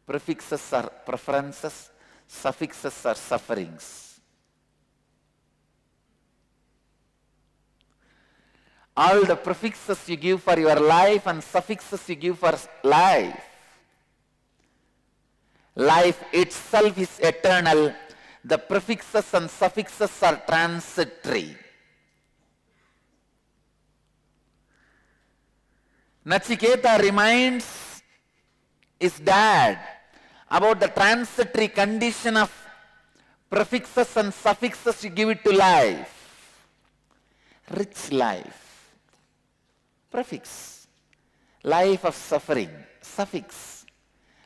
S1: Prefixes are preferences, suffixes are sufferings. All the prefixes you give for your life and suffixes you give for life. Life itself is eternal. The prefixes and suffixes are transitory. Nachiketa reminds his dad about the transitory condition of prefixes and suffixes you give it to life. Rich life. Prefix. Life of suffering. Suffix.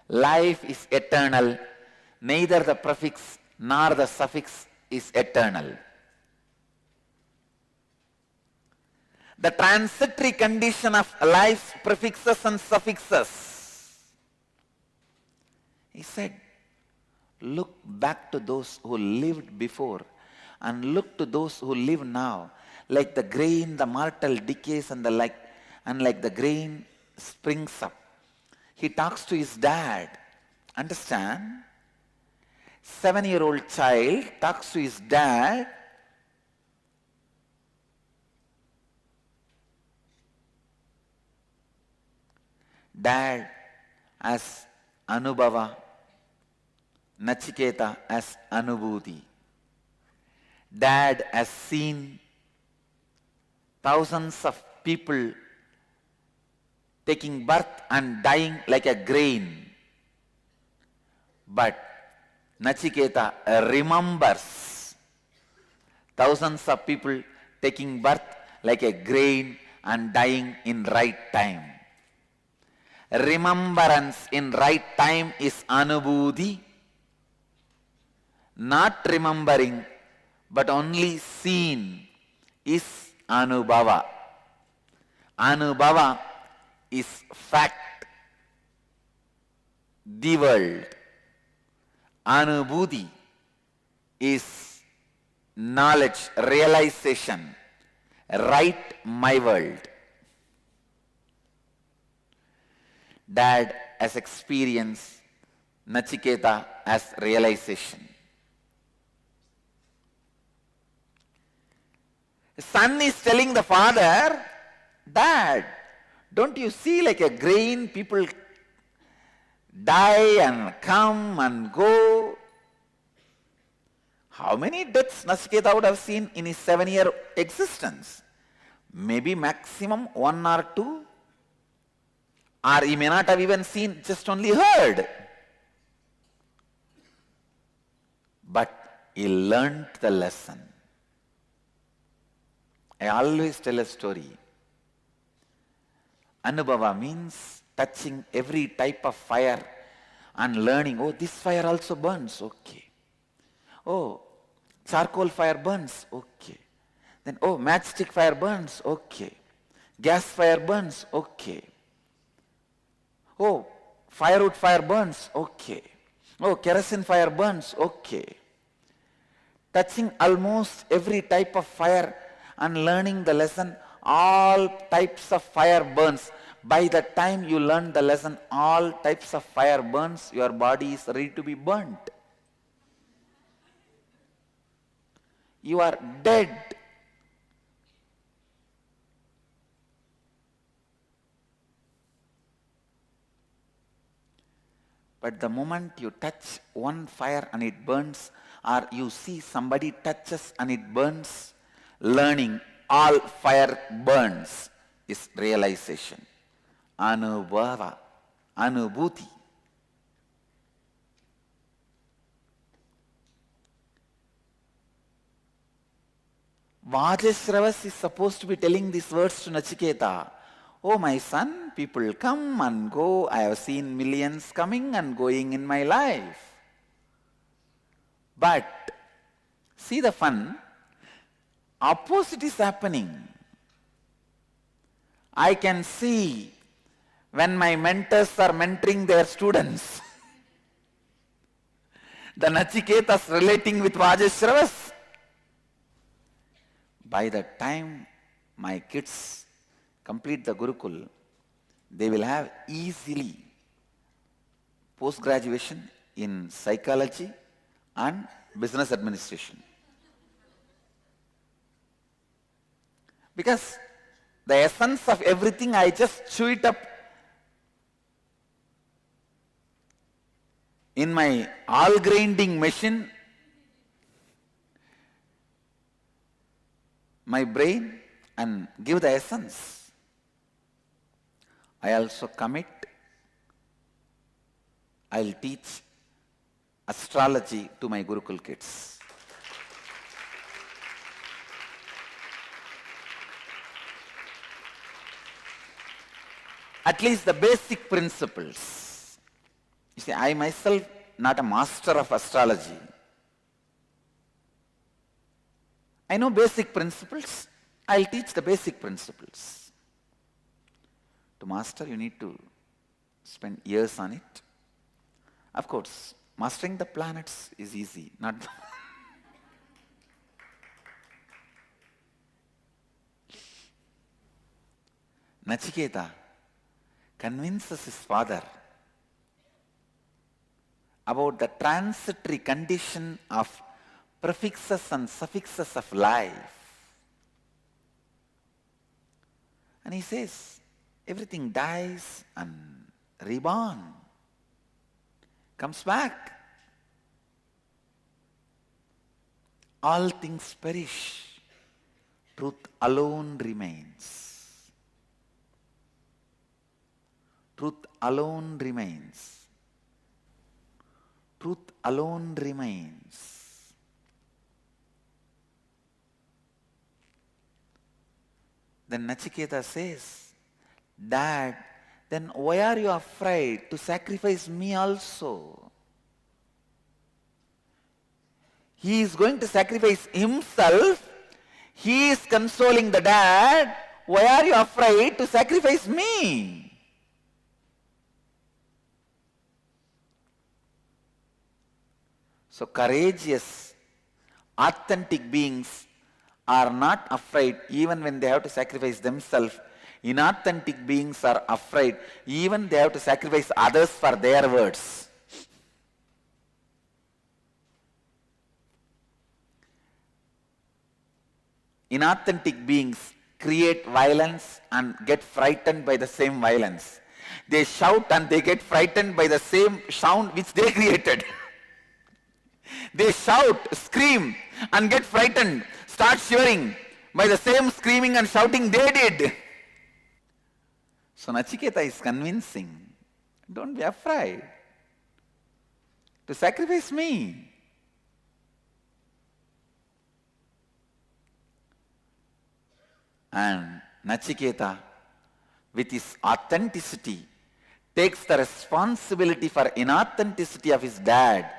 S1: Life is eternal. Neither the prefix nor the suffix is eternal. The transitory condition of life's prefixes and suffixes. He said, look back to those who lived before and look to those who live now. Like the grain, the mortal decays and like the grain springs up. He talks to his dad. Understand? 7-year-old child talks to his dad. Dad as Anubhava, Nachiketa as Anubhuti. Dad has seen thousands of people taking birth and dying like a grain. But Nachiketa remembers thousands of people taking birth like a grain and dying in right time. Remembrance in right time is anubhuti. Not remembering but only seen is anubhava. Anubhava is fact, the world. Anubhuti is knowledge, realization, right, my world. Dad as experience, Nachiketa as realization. Son is telling the father, Dad, don't you see like a grain, people die and come and go? How many deaths Nachiketa would have seen in his 7-year existence? Maybe maximum 1 or 2. Or he may not have even seen, just only heard. But he learned the lesson. I always tell a story. Anubhava means touching every type of fire and learning, oh, this fire also burns, okay. Oh, charcoal fire burns, okay. Then, oh, matchstick fire burns, okay. Gas fire burns, okay. Oh, firewood fire burns, okay. Oh, kerosene fire burns, okay. Touching almost every type of fire and learning the lesson, all types of fire burns. By the time you learn the lesson, all types of fire burns, your body is ready to be burnt. You are dead. But the moment you touch one fire and it burns, or you see somebody touches and it burns, learning all fire burns is realization. Anubhava, anubhuti. Vajashravas is supposed to be telling these words to Nachiketa. Oh my son, people come and go. I have seen millions coming and going in my life. But see the fun, opposite is happening. I can see when my mentors are mentoring their students, the Nachiketas relating with Vajashravas. By the time my kids complete the Gurukul, they will have easily post-graduation in psychology and business administration. Because the essence of everything, I just chew it up in my all grinding machine, my brain, and give the essence. I also commit, I'll teach astrology to my Gurukul kids. At least the basic principles. You see, I myself not a master of astrology. I know basic principles. I'll teach the basic principles. To master, you need to spend years on it. Of course, mastering the planets is easy, not Nachiketa convinces his father about the transitory condition of prefixes and suffixes of life. And he says, everything dies and reborn, comes back. All things perish, truth alone remains. Truth alone remains. Truth alone remains. Then Nachiketa says, Dad, then why are you afraid to sacrifice me also? He is going to sacrifice himself. He is consoling the dad. Why are you afraid to sacrifice me? So courageous, authentic beings are not afraid even when they have to sacrifice themselves. Inauthentic beings are afraid even they have to sacrifice others for their words. Inauthentic beings create violence and get frightened by the same violence. They shout and they get frightened by the same sound which they created. They shout, scream and get frightened, start shivering by the same screaming and shouting they did. So Nachiketa is convincing, don't be afraid to sacrifice me. And Nachiketa, with his authenticity, takes the responsibility for inauthenticity of his dad,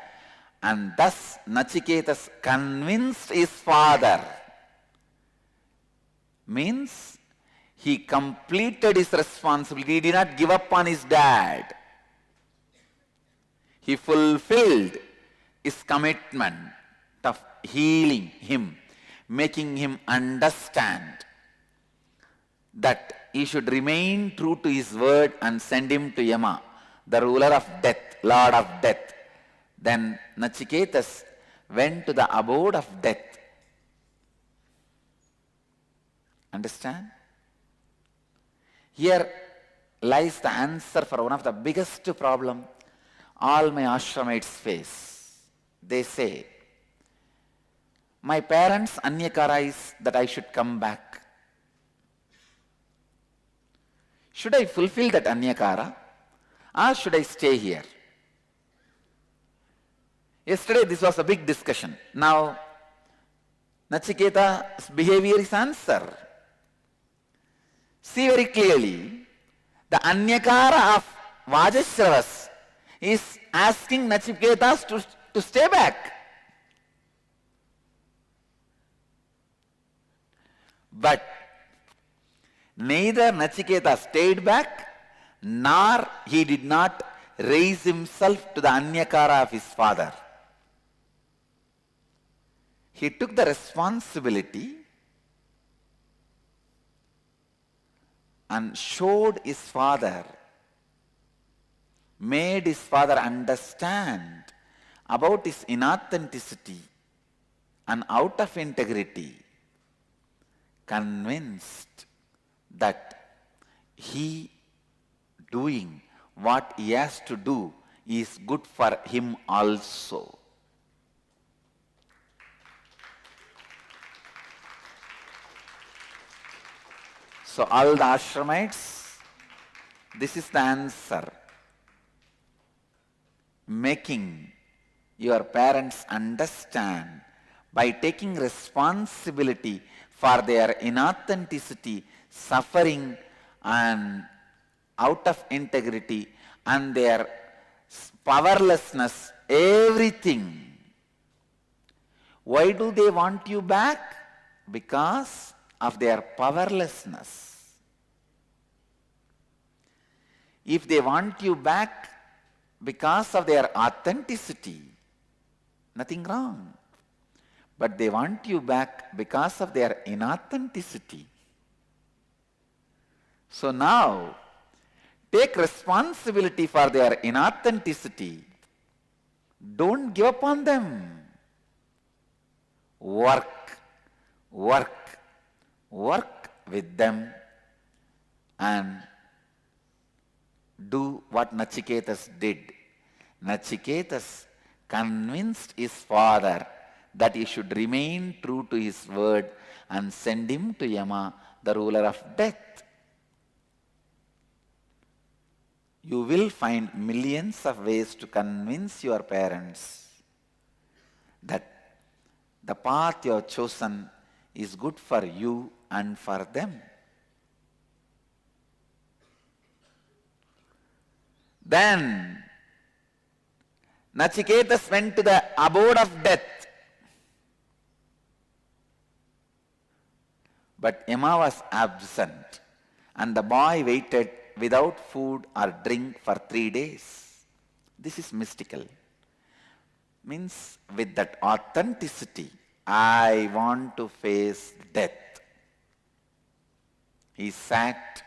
S1: and thus Nachiketa convinced his father. Means he completed his responsibility. He did not give up on his dad. He fulfilled his commitment of healing him, making him understand that he should remain true to his word and send him to Yama, the ruler of death, lord of death. Then Nachiketas went to the abode of death. Understand? Here lies the answer for one of the biggest problems all my ashramites face. They say, my parents' anyakara is that I should come back. Should I fulfill that anyakara or should I stay here? Yesterday this was a big discussion. Now Nachiketa's behavior is answer. See very clearly, the anyakara of Vajashravas is asking Nachiketas to stay back. But neither Nachiketa stayed back, nor he did not raise himself to the anyakara of his father. He took the responsibility and showed his father, made his father understand about his inauthenticity, and out of integrity, convinced that he doing what he has to do is good for him also. So all the ashramites, this is the answer. Making your parents understand by taking responsibility for their inauthenticity, suffering and out of integrity and their powerlessness, everything. Why do they want you back? Because of their powerlessness. If they want you back because of their authenticity, nothing wrong. But they want you back because of their inauthenticity. So now, take responsibility for their inauthenticity. Don't give up on them. Work, work, work with them and do what Nachiketas did. Nachiketas convinced his father that he should remain true to his word and send him to Yama, the ruler of death. You will find millions of ways to convince your parents that the path you have chosen is good for you and for them. Then Nachiketas went to the abode of death. But Yama was absent, and the boy waited without food or drink for 3 days. This is mystical. Means with that authenticity, I want to face death. He sat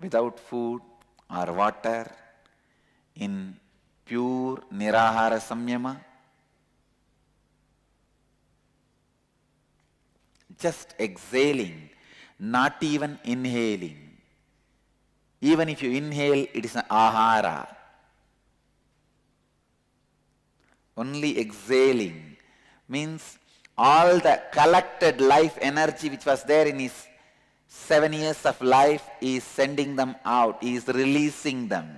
S1: without food or water in pure Nirahara Samyama, just exhaling, not even inhaling. Even if you inhale, it is an ahara. Only exhaling means all the collected life energy which was there in his 7 years of life, he is sending them out, he is releasing them,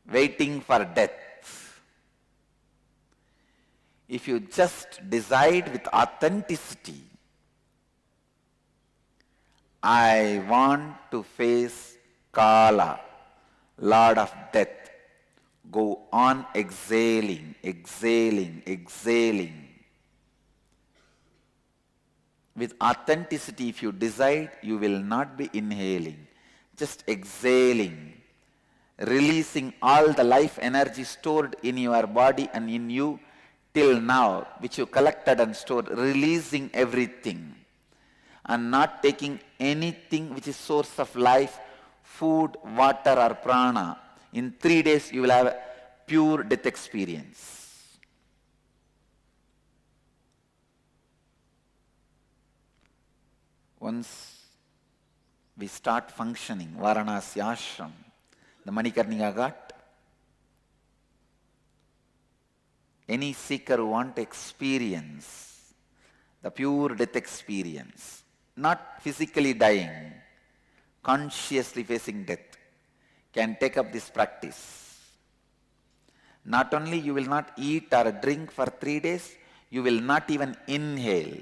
S1: waiting for death. If you just decide with authenticity, I want to face Kala, Lord of Death. Go on exhaling, exhaling, exhaling. With authenticity, if you decide, you will not be inhaling, just exhaling, releasing all the life energy stored in your body and in you till now, which you collected and stored, releasing everything and not taking anything which is source of life, food, water or prana. In 3 days you will have a pure death experience. Once we start functioning, Varanasi Ashram, the Manikarnika Ghat, any seeker who wants to experience the pure death experience, not physically dying, consciously facing death, can take up this practice. Not only you will not eat or drink for 3 days, you will not even inhale.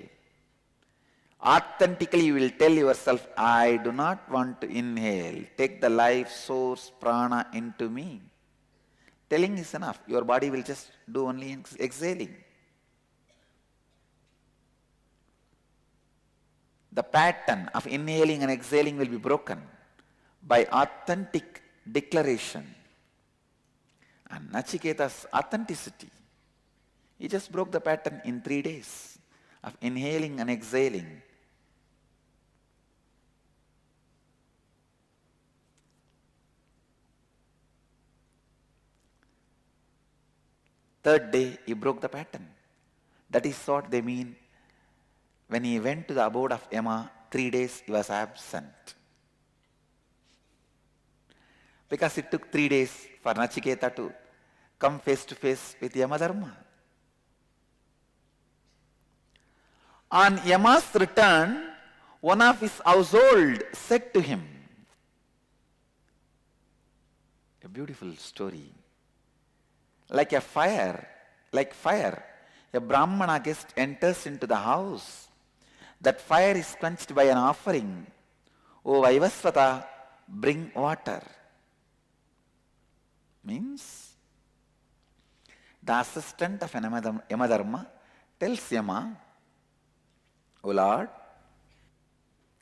S1: Authentically you will tell yourself, I do not want to inhale. Take the life source prana into me. Telling is enough. Your body will just do only exhaling. The pattern of inhaling and exhaling will be broken by authentic declaration. And Nachiketa's authenticity, he just broke the pattern in 3 days of inhaling and exhaling. Third day, he broke the pattern. That is what they mean when he went to the abode of Yama. 3 days he was absent. Because it took 3 days for Nachiketa to come face to face with Yamadharma. On Yama's return, one of his household said to him, a beautiful story, like fire, a Brahmana guest enters into the house. That fire is quenched by an offering. O Vaivasvata, bring water. Means, the assistant of Yamadharma tells Yama, O Lord,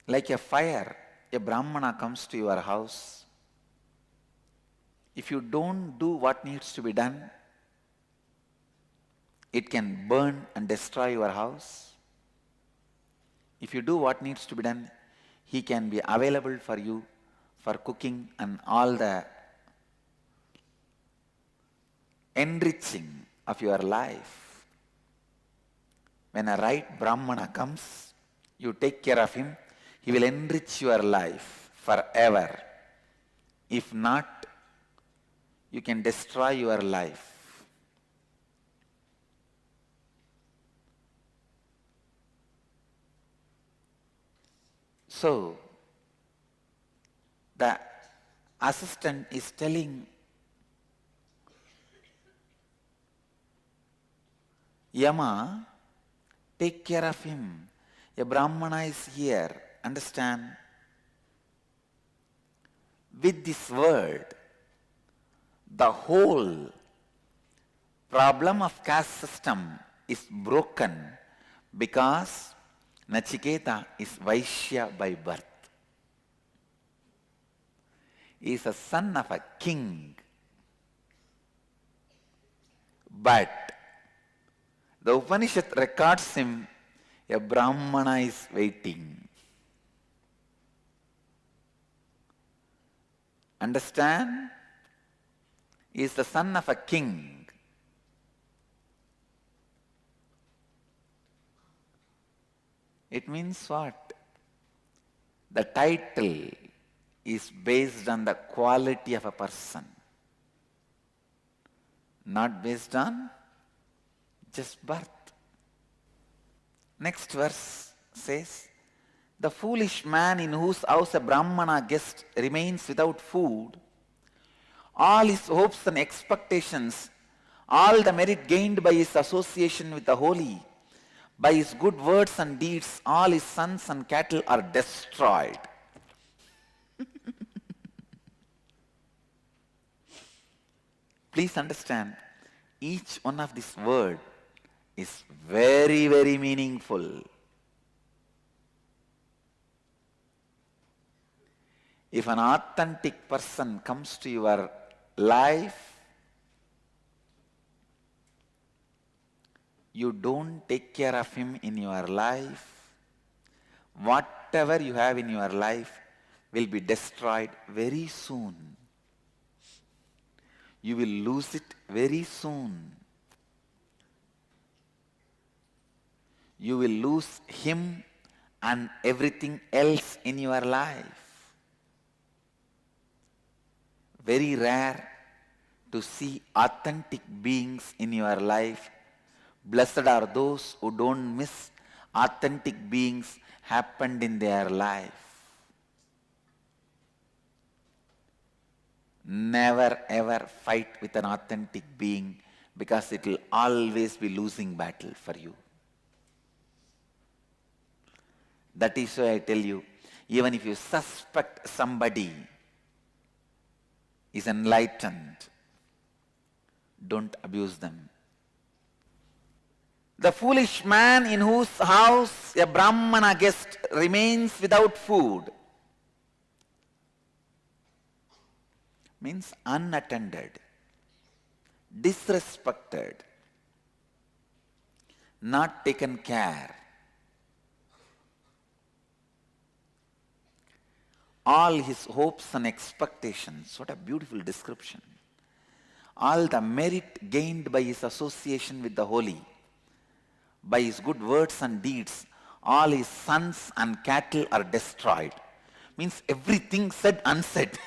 S1: like a fire, a Brahmana comes to your house. If you don't do what needs to be done, it can burn and destroy your house. If you do what needs to be done, he can be available for you for cooking and all the enriching of your life. When a right Brahmana comes, you take care of him, he will enrich your life forever. If not, you can destroy your life. So, the assistant is telling Yama, take care of him. A Brahmana is here. Understand? With this word, the whole problem of caste system is broken because Nachiketa is Vaishya by birth. He is a son of a king. But the Upanishad records him, a Brahmana is waiting. Understand? He is the son of a king. It means what? The title is based on the quality of a person, not based on just birth. Next verse says, the foolish man in whose house a Brahmana guest remains without food, all his hopes and expectations, all the merit gained by his association with the holy, by his good words and deeds, all his sons and cattle are destroyed. Please understand, each one of these words is very, very meaningful. If an authentic person comes to your life, you don't take care of him in your life, whatever you have in your life will be destroyed very soon. You will lose it very soon. You will lose him and everything else in your life. Very rare to see authentic beings in your life. Blessed are those who don't miss authentic beings happened in their life. Never ever fight with an authentic being because it will always be losing battle for you. That is why I tell you, even if you suspect somebody is enlightened, don't abuse them. The foolish man in whose house a Brahmana guest remains without food means unattended, disrespected, not taken care. All his hopes and expectations, what a beautiful description. All the merit gained by his association with the holy, by his good words and deeds, all his sons and cattle are destroyed. Means everything said unsaid.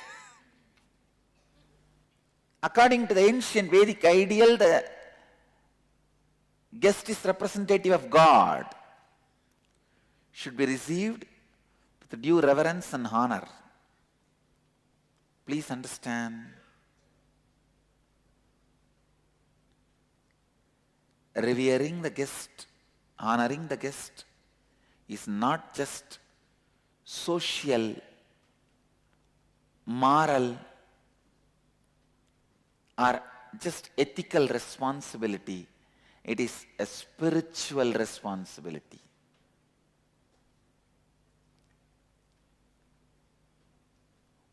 S1: According to the ancient Vedic ideal, the guest is representative of God, should be received with due reverence and honor. Please understand. Revering the guest, honoring the guest is not just social, moral, or just ethical responsibility. It is a spiritual responsibility.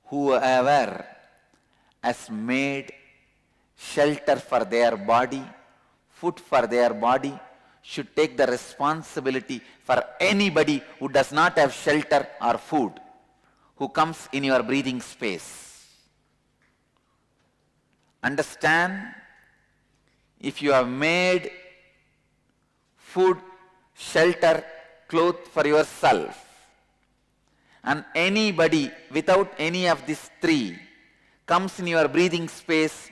S1: Whoever has made shelter for their body, food for their body, should take the responsibility for anybody who does not have shelter or food, who comes in your breathing space. Understand, if you have made food, shelter, clothes for yourself, and anybody without any of these three comes in your breathing space,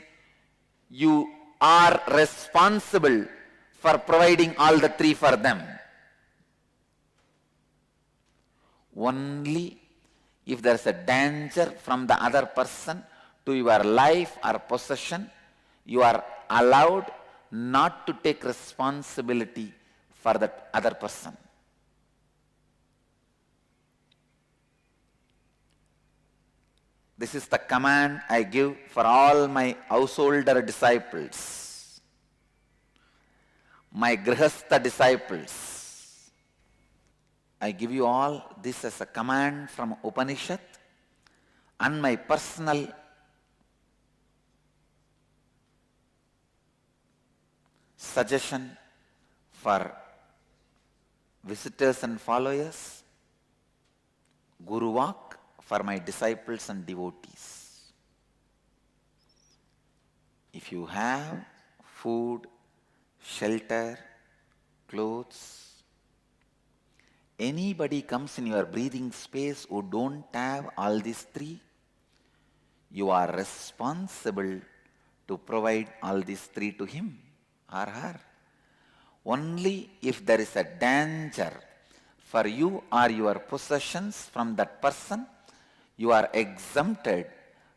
S1: you are responsible for providing all the three for them. Only if there is a danger from the other person to your life or possession, you are allowed not to take responsibility for that other person. This is the command I give for all my householder disciples, my grihastha disciples. I give you all this as a command from Upanishad and my personal suggestion for visitors and followers, Guru Vak for my disciples and devotees. If you have food, shelter, clothes, anybody comes in your breathing space who don't have all these three, you are responsible to provide all these three to him or her. Only if there is a danger for you or your possessions from that person, you are exempted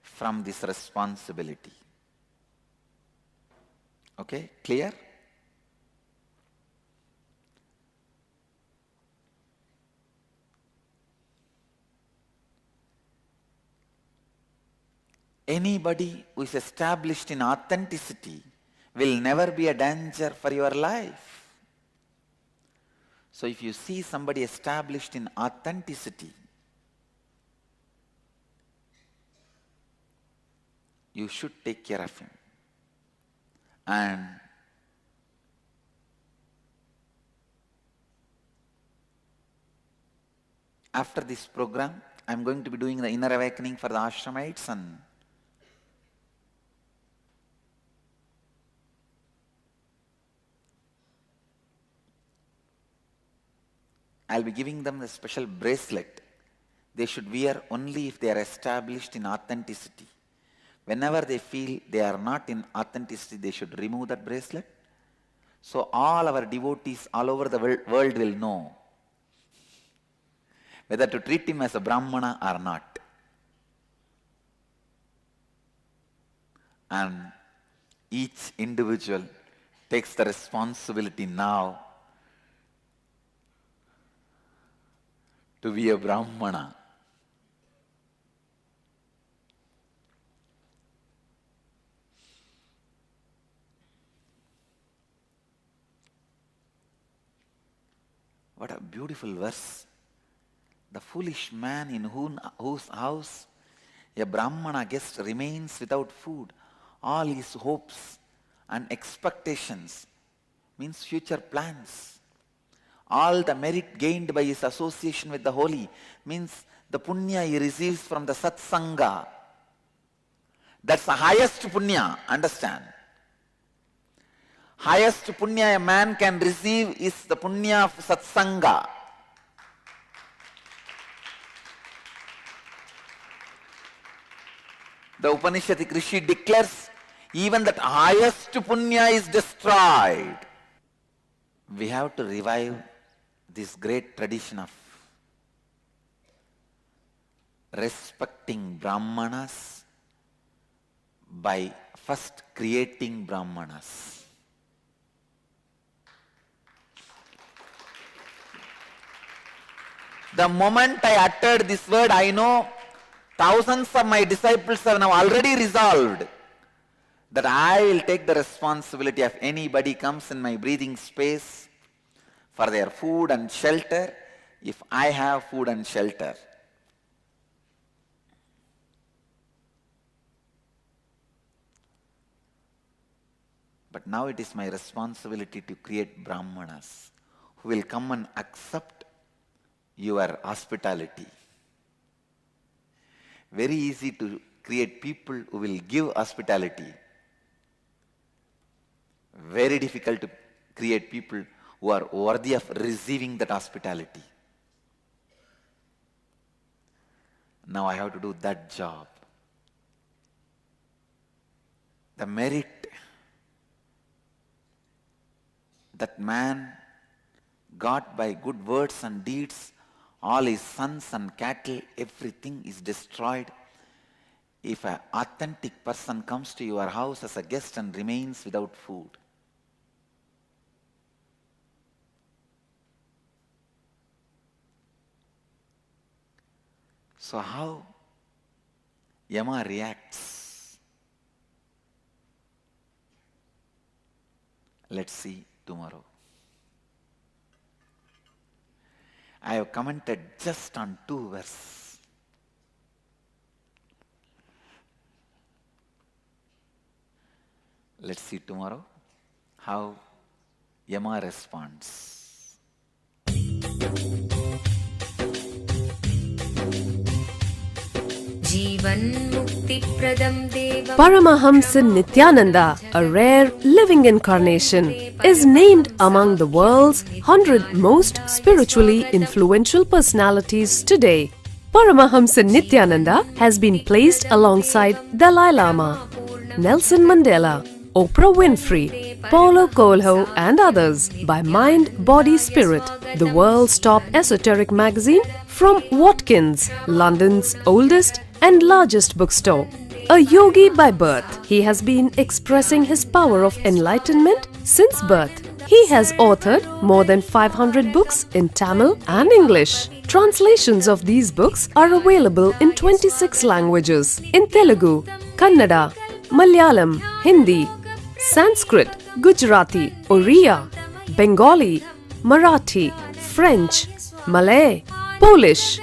S1: from this responsibility. Okay, clear? Anybody who is established in authenticity will never be a danger for your life. So if you see somebody established in authenticity, you should take care of him. And after this program, I'm going to be doing the inner awakening for the ashramites, and I'll be giving them a special bracelet they should wear only if they are established in authenticity. Whenever they feel they are not in authenticity, they should remove that bracelet. So all our devotees all over the world will know whether to treat him as a Brahmana or not. And each individual takes the responsibility now to be a Brahmana. What a beautiful verse. The foolish man in whose house a Brahmana guest remains without food, all his hopes and expectations, means future plans. All the merit gained by his association with the holy, means the punya he receives from the satsanga. That's the highest punya, understand? Highest punya a man can receive is the punya of satsanga. The Upanishadic Rishi declares even that highest punya is destroyed. We have to revive this great tradition of respecting Brahmanas by first creating Brahmanas. The moment I uttered this word, I know thousands of my disciples have now already resolved that I will take the responsibility of anybody comes in my breathing space for their food and shelter if I have food and shelter. But now it is my responsibility to create Brahmanas who will come and accept your hospitality. Very easy to create people who will give hospitality. Very difficult to create people who are worthy of receiving that hospitality. Now I have to do that job. The merit that man got by good words and deeds all his sons and cattle, everything is destroyed. If an authentic person comes to your house as a guest and remains without food, so how Yama reacts? Let's see tomorrow. I have commented just on 2 verses. Let's see tomorrow how Yama responds.
S2: Paramahamsa Nityananda, a rare living incarnation, is named among the world's 100 most spiritually influential personalities today. Paramahamsa Nityananda has been placed alongside Dalai Lama, Nelson Mandela, Oprah Winfrey, Paulo Coelho and others by Mind, Body, Spirit, the world's top esoteric magazine from Watkins, London's oldest and largest bookstore. A yogi by birth, he has been expressing his power of enlightenment since birth. He has authored more than 500 books in Tamil and English. Translations of these books are available in 26 languages in Telugu, Kannada, Malayalam, Hindi, Sanskrit, Gujarati, Oriya, Bengali, Marathi, French, Malay, Polish,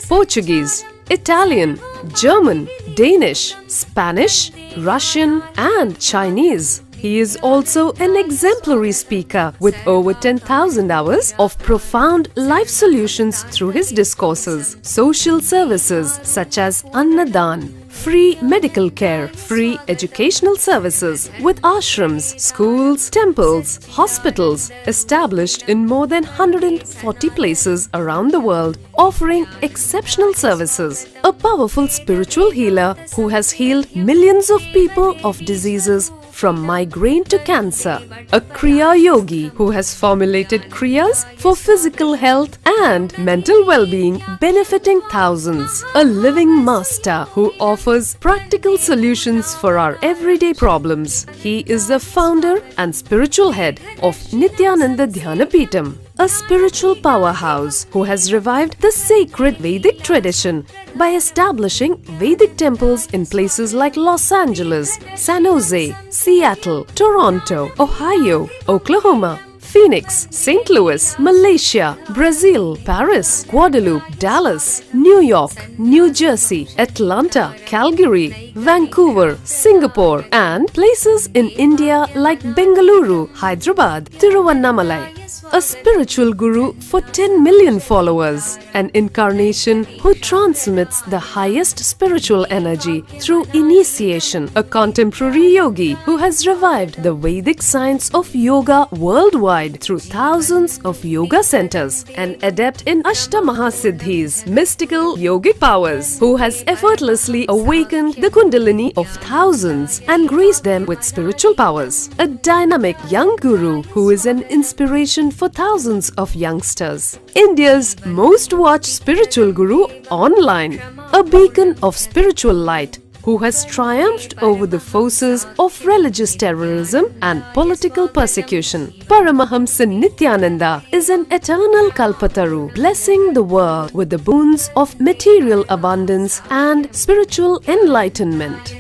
S2: Portuguese, Italian, German, Danish, Spanish, Russian and Chinese. He is also an exemplary speaker with over 10,000 hours of profound life solutions through his discourses. Social services such as Annadan, free medical care, free educational services with ashrams, schools, temples, hospitals established in more than 140 places around the world, offering exceptional services. A powerful spiritual healer who has healed millions of people of diseases from migraine to cancer. A Kriya Yogi who has formulated Kriyas for physical health and mental well-being, benefiting thousands. A living master who offers practical solutions for our everyday problems. He is the founder and spiritual head of Nityananda Dhyanapitham, a spiritual powerhouse who has revived the sacred Vedic tradition by establishing Vedic temples in places like Los Angeles, San Jose, Seattle, Toronto, Ohio, Oklahoma, Phoenix, St. Louis, Malaysia, Brazil, Paris, Guadeloupe, Dallas, New York, New Jersey, Atlanta, Calgary, Vancouver, Singapore, and places in India like Bengaluru, Hyderabad, Tiruvannamalai. A spiritual guru for 10 million followers, an incarnation who transmits the highest spiritual energy through initiation, a contemporary yogi who has revived the Vedic science of yoga worldwide through thousands of yoga centers, an adept in Ashtamahasiddhis, mystical yogic powers, who has effortlessly awakened the Kundalini of thousands and graced them with spiritual powers, a dynamic young guru who is an inspiration for thousands of youngsters. India's most watched spiritual guru online, a beacon of spiritual light who has triumphed over the forces of religious terrorism and political persecution. Paramahamsa Nityananda is an eternal Kalpataru, blessing the world with the boons of material abundance and spiritual enlightenment.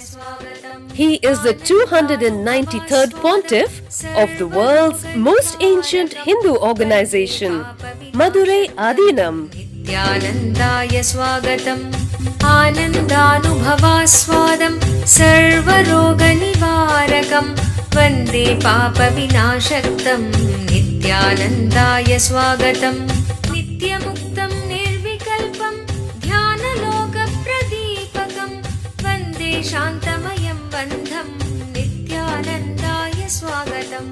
S2: He is the 293rd pontiff of the world's most ancient Hindu organization, Madurai Adinam.
S3: Nityanandaya swagatam, Anandanubhavaswadam, Sarvaroga nivarakam, Vande papa vinashaktam. Nityanandaya swagatam, Nityamuktam nirvikalpam, Dhyanaloka pradipakam, Vande shantamayam bandham. Nityanandaya swagatam.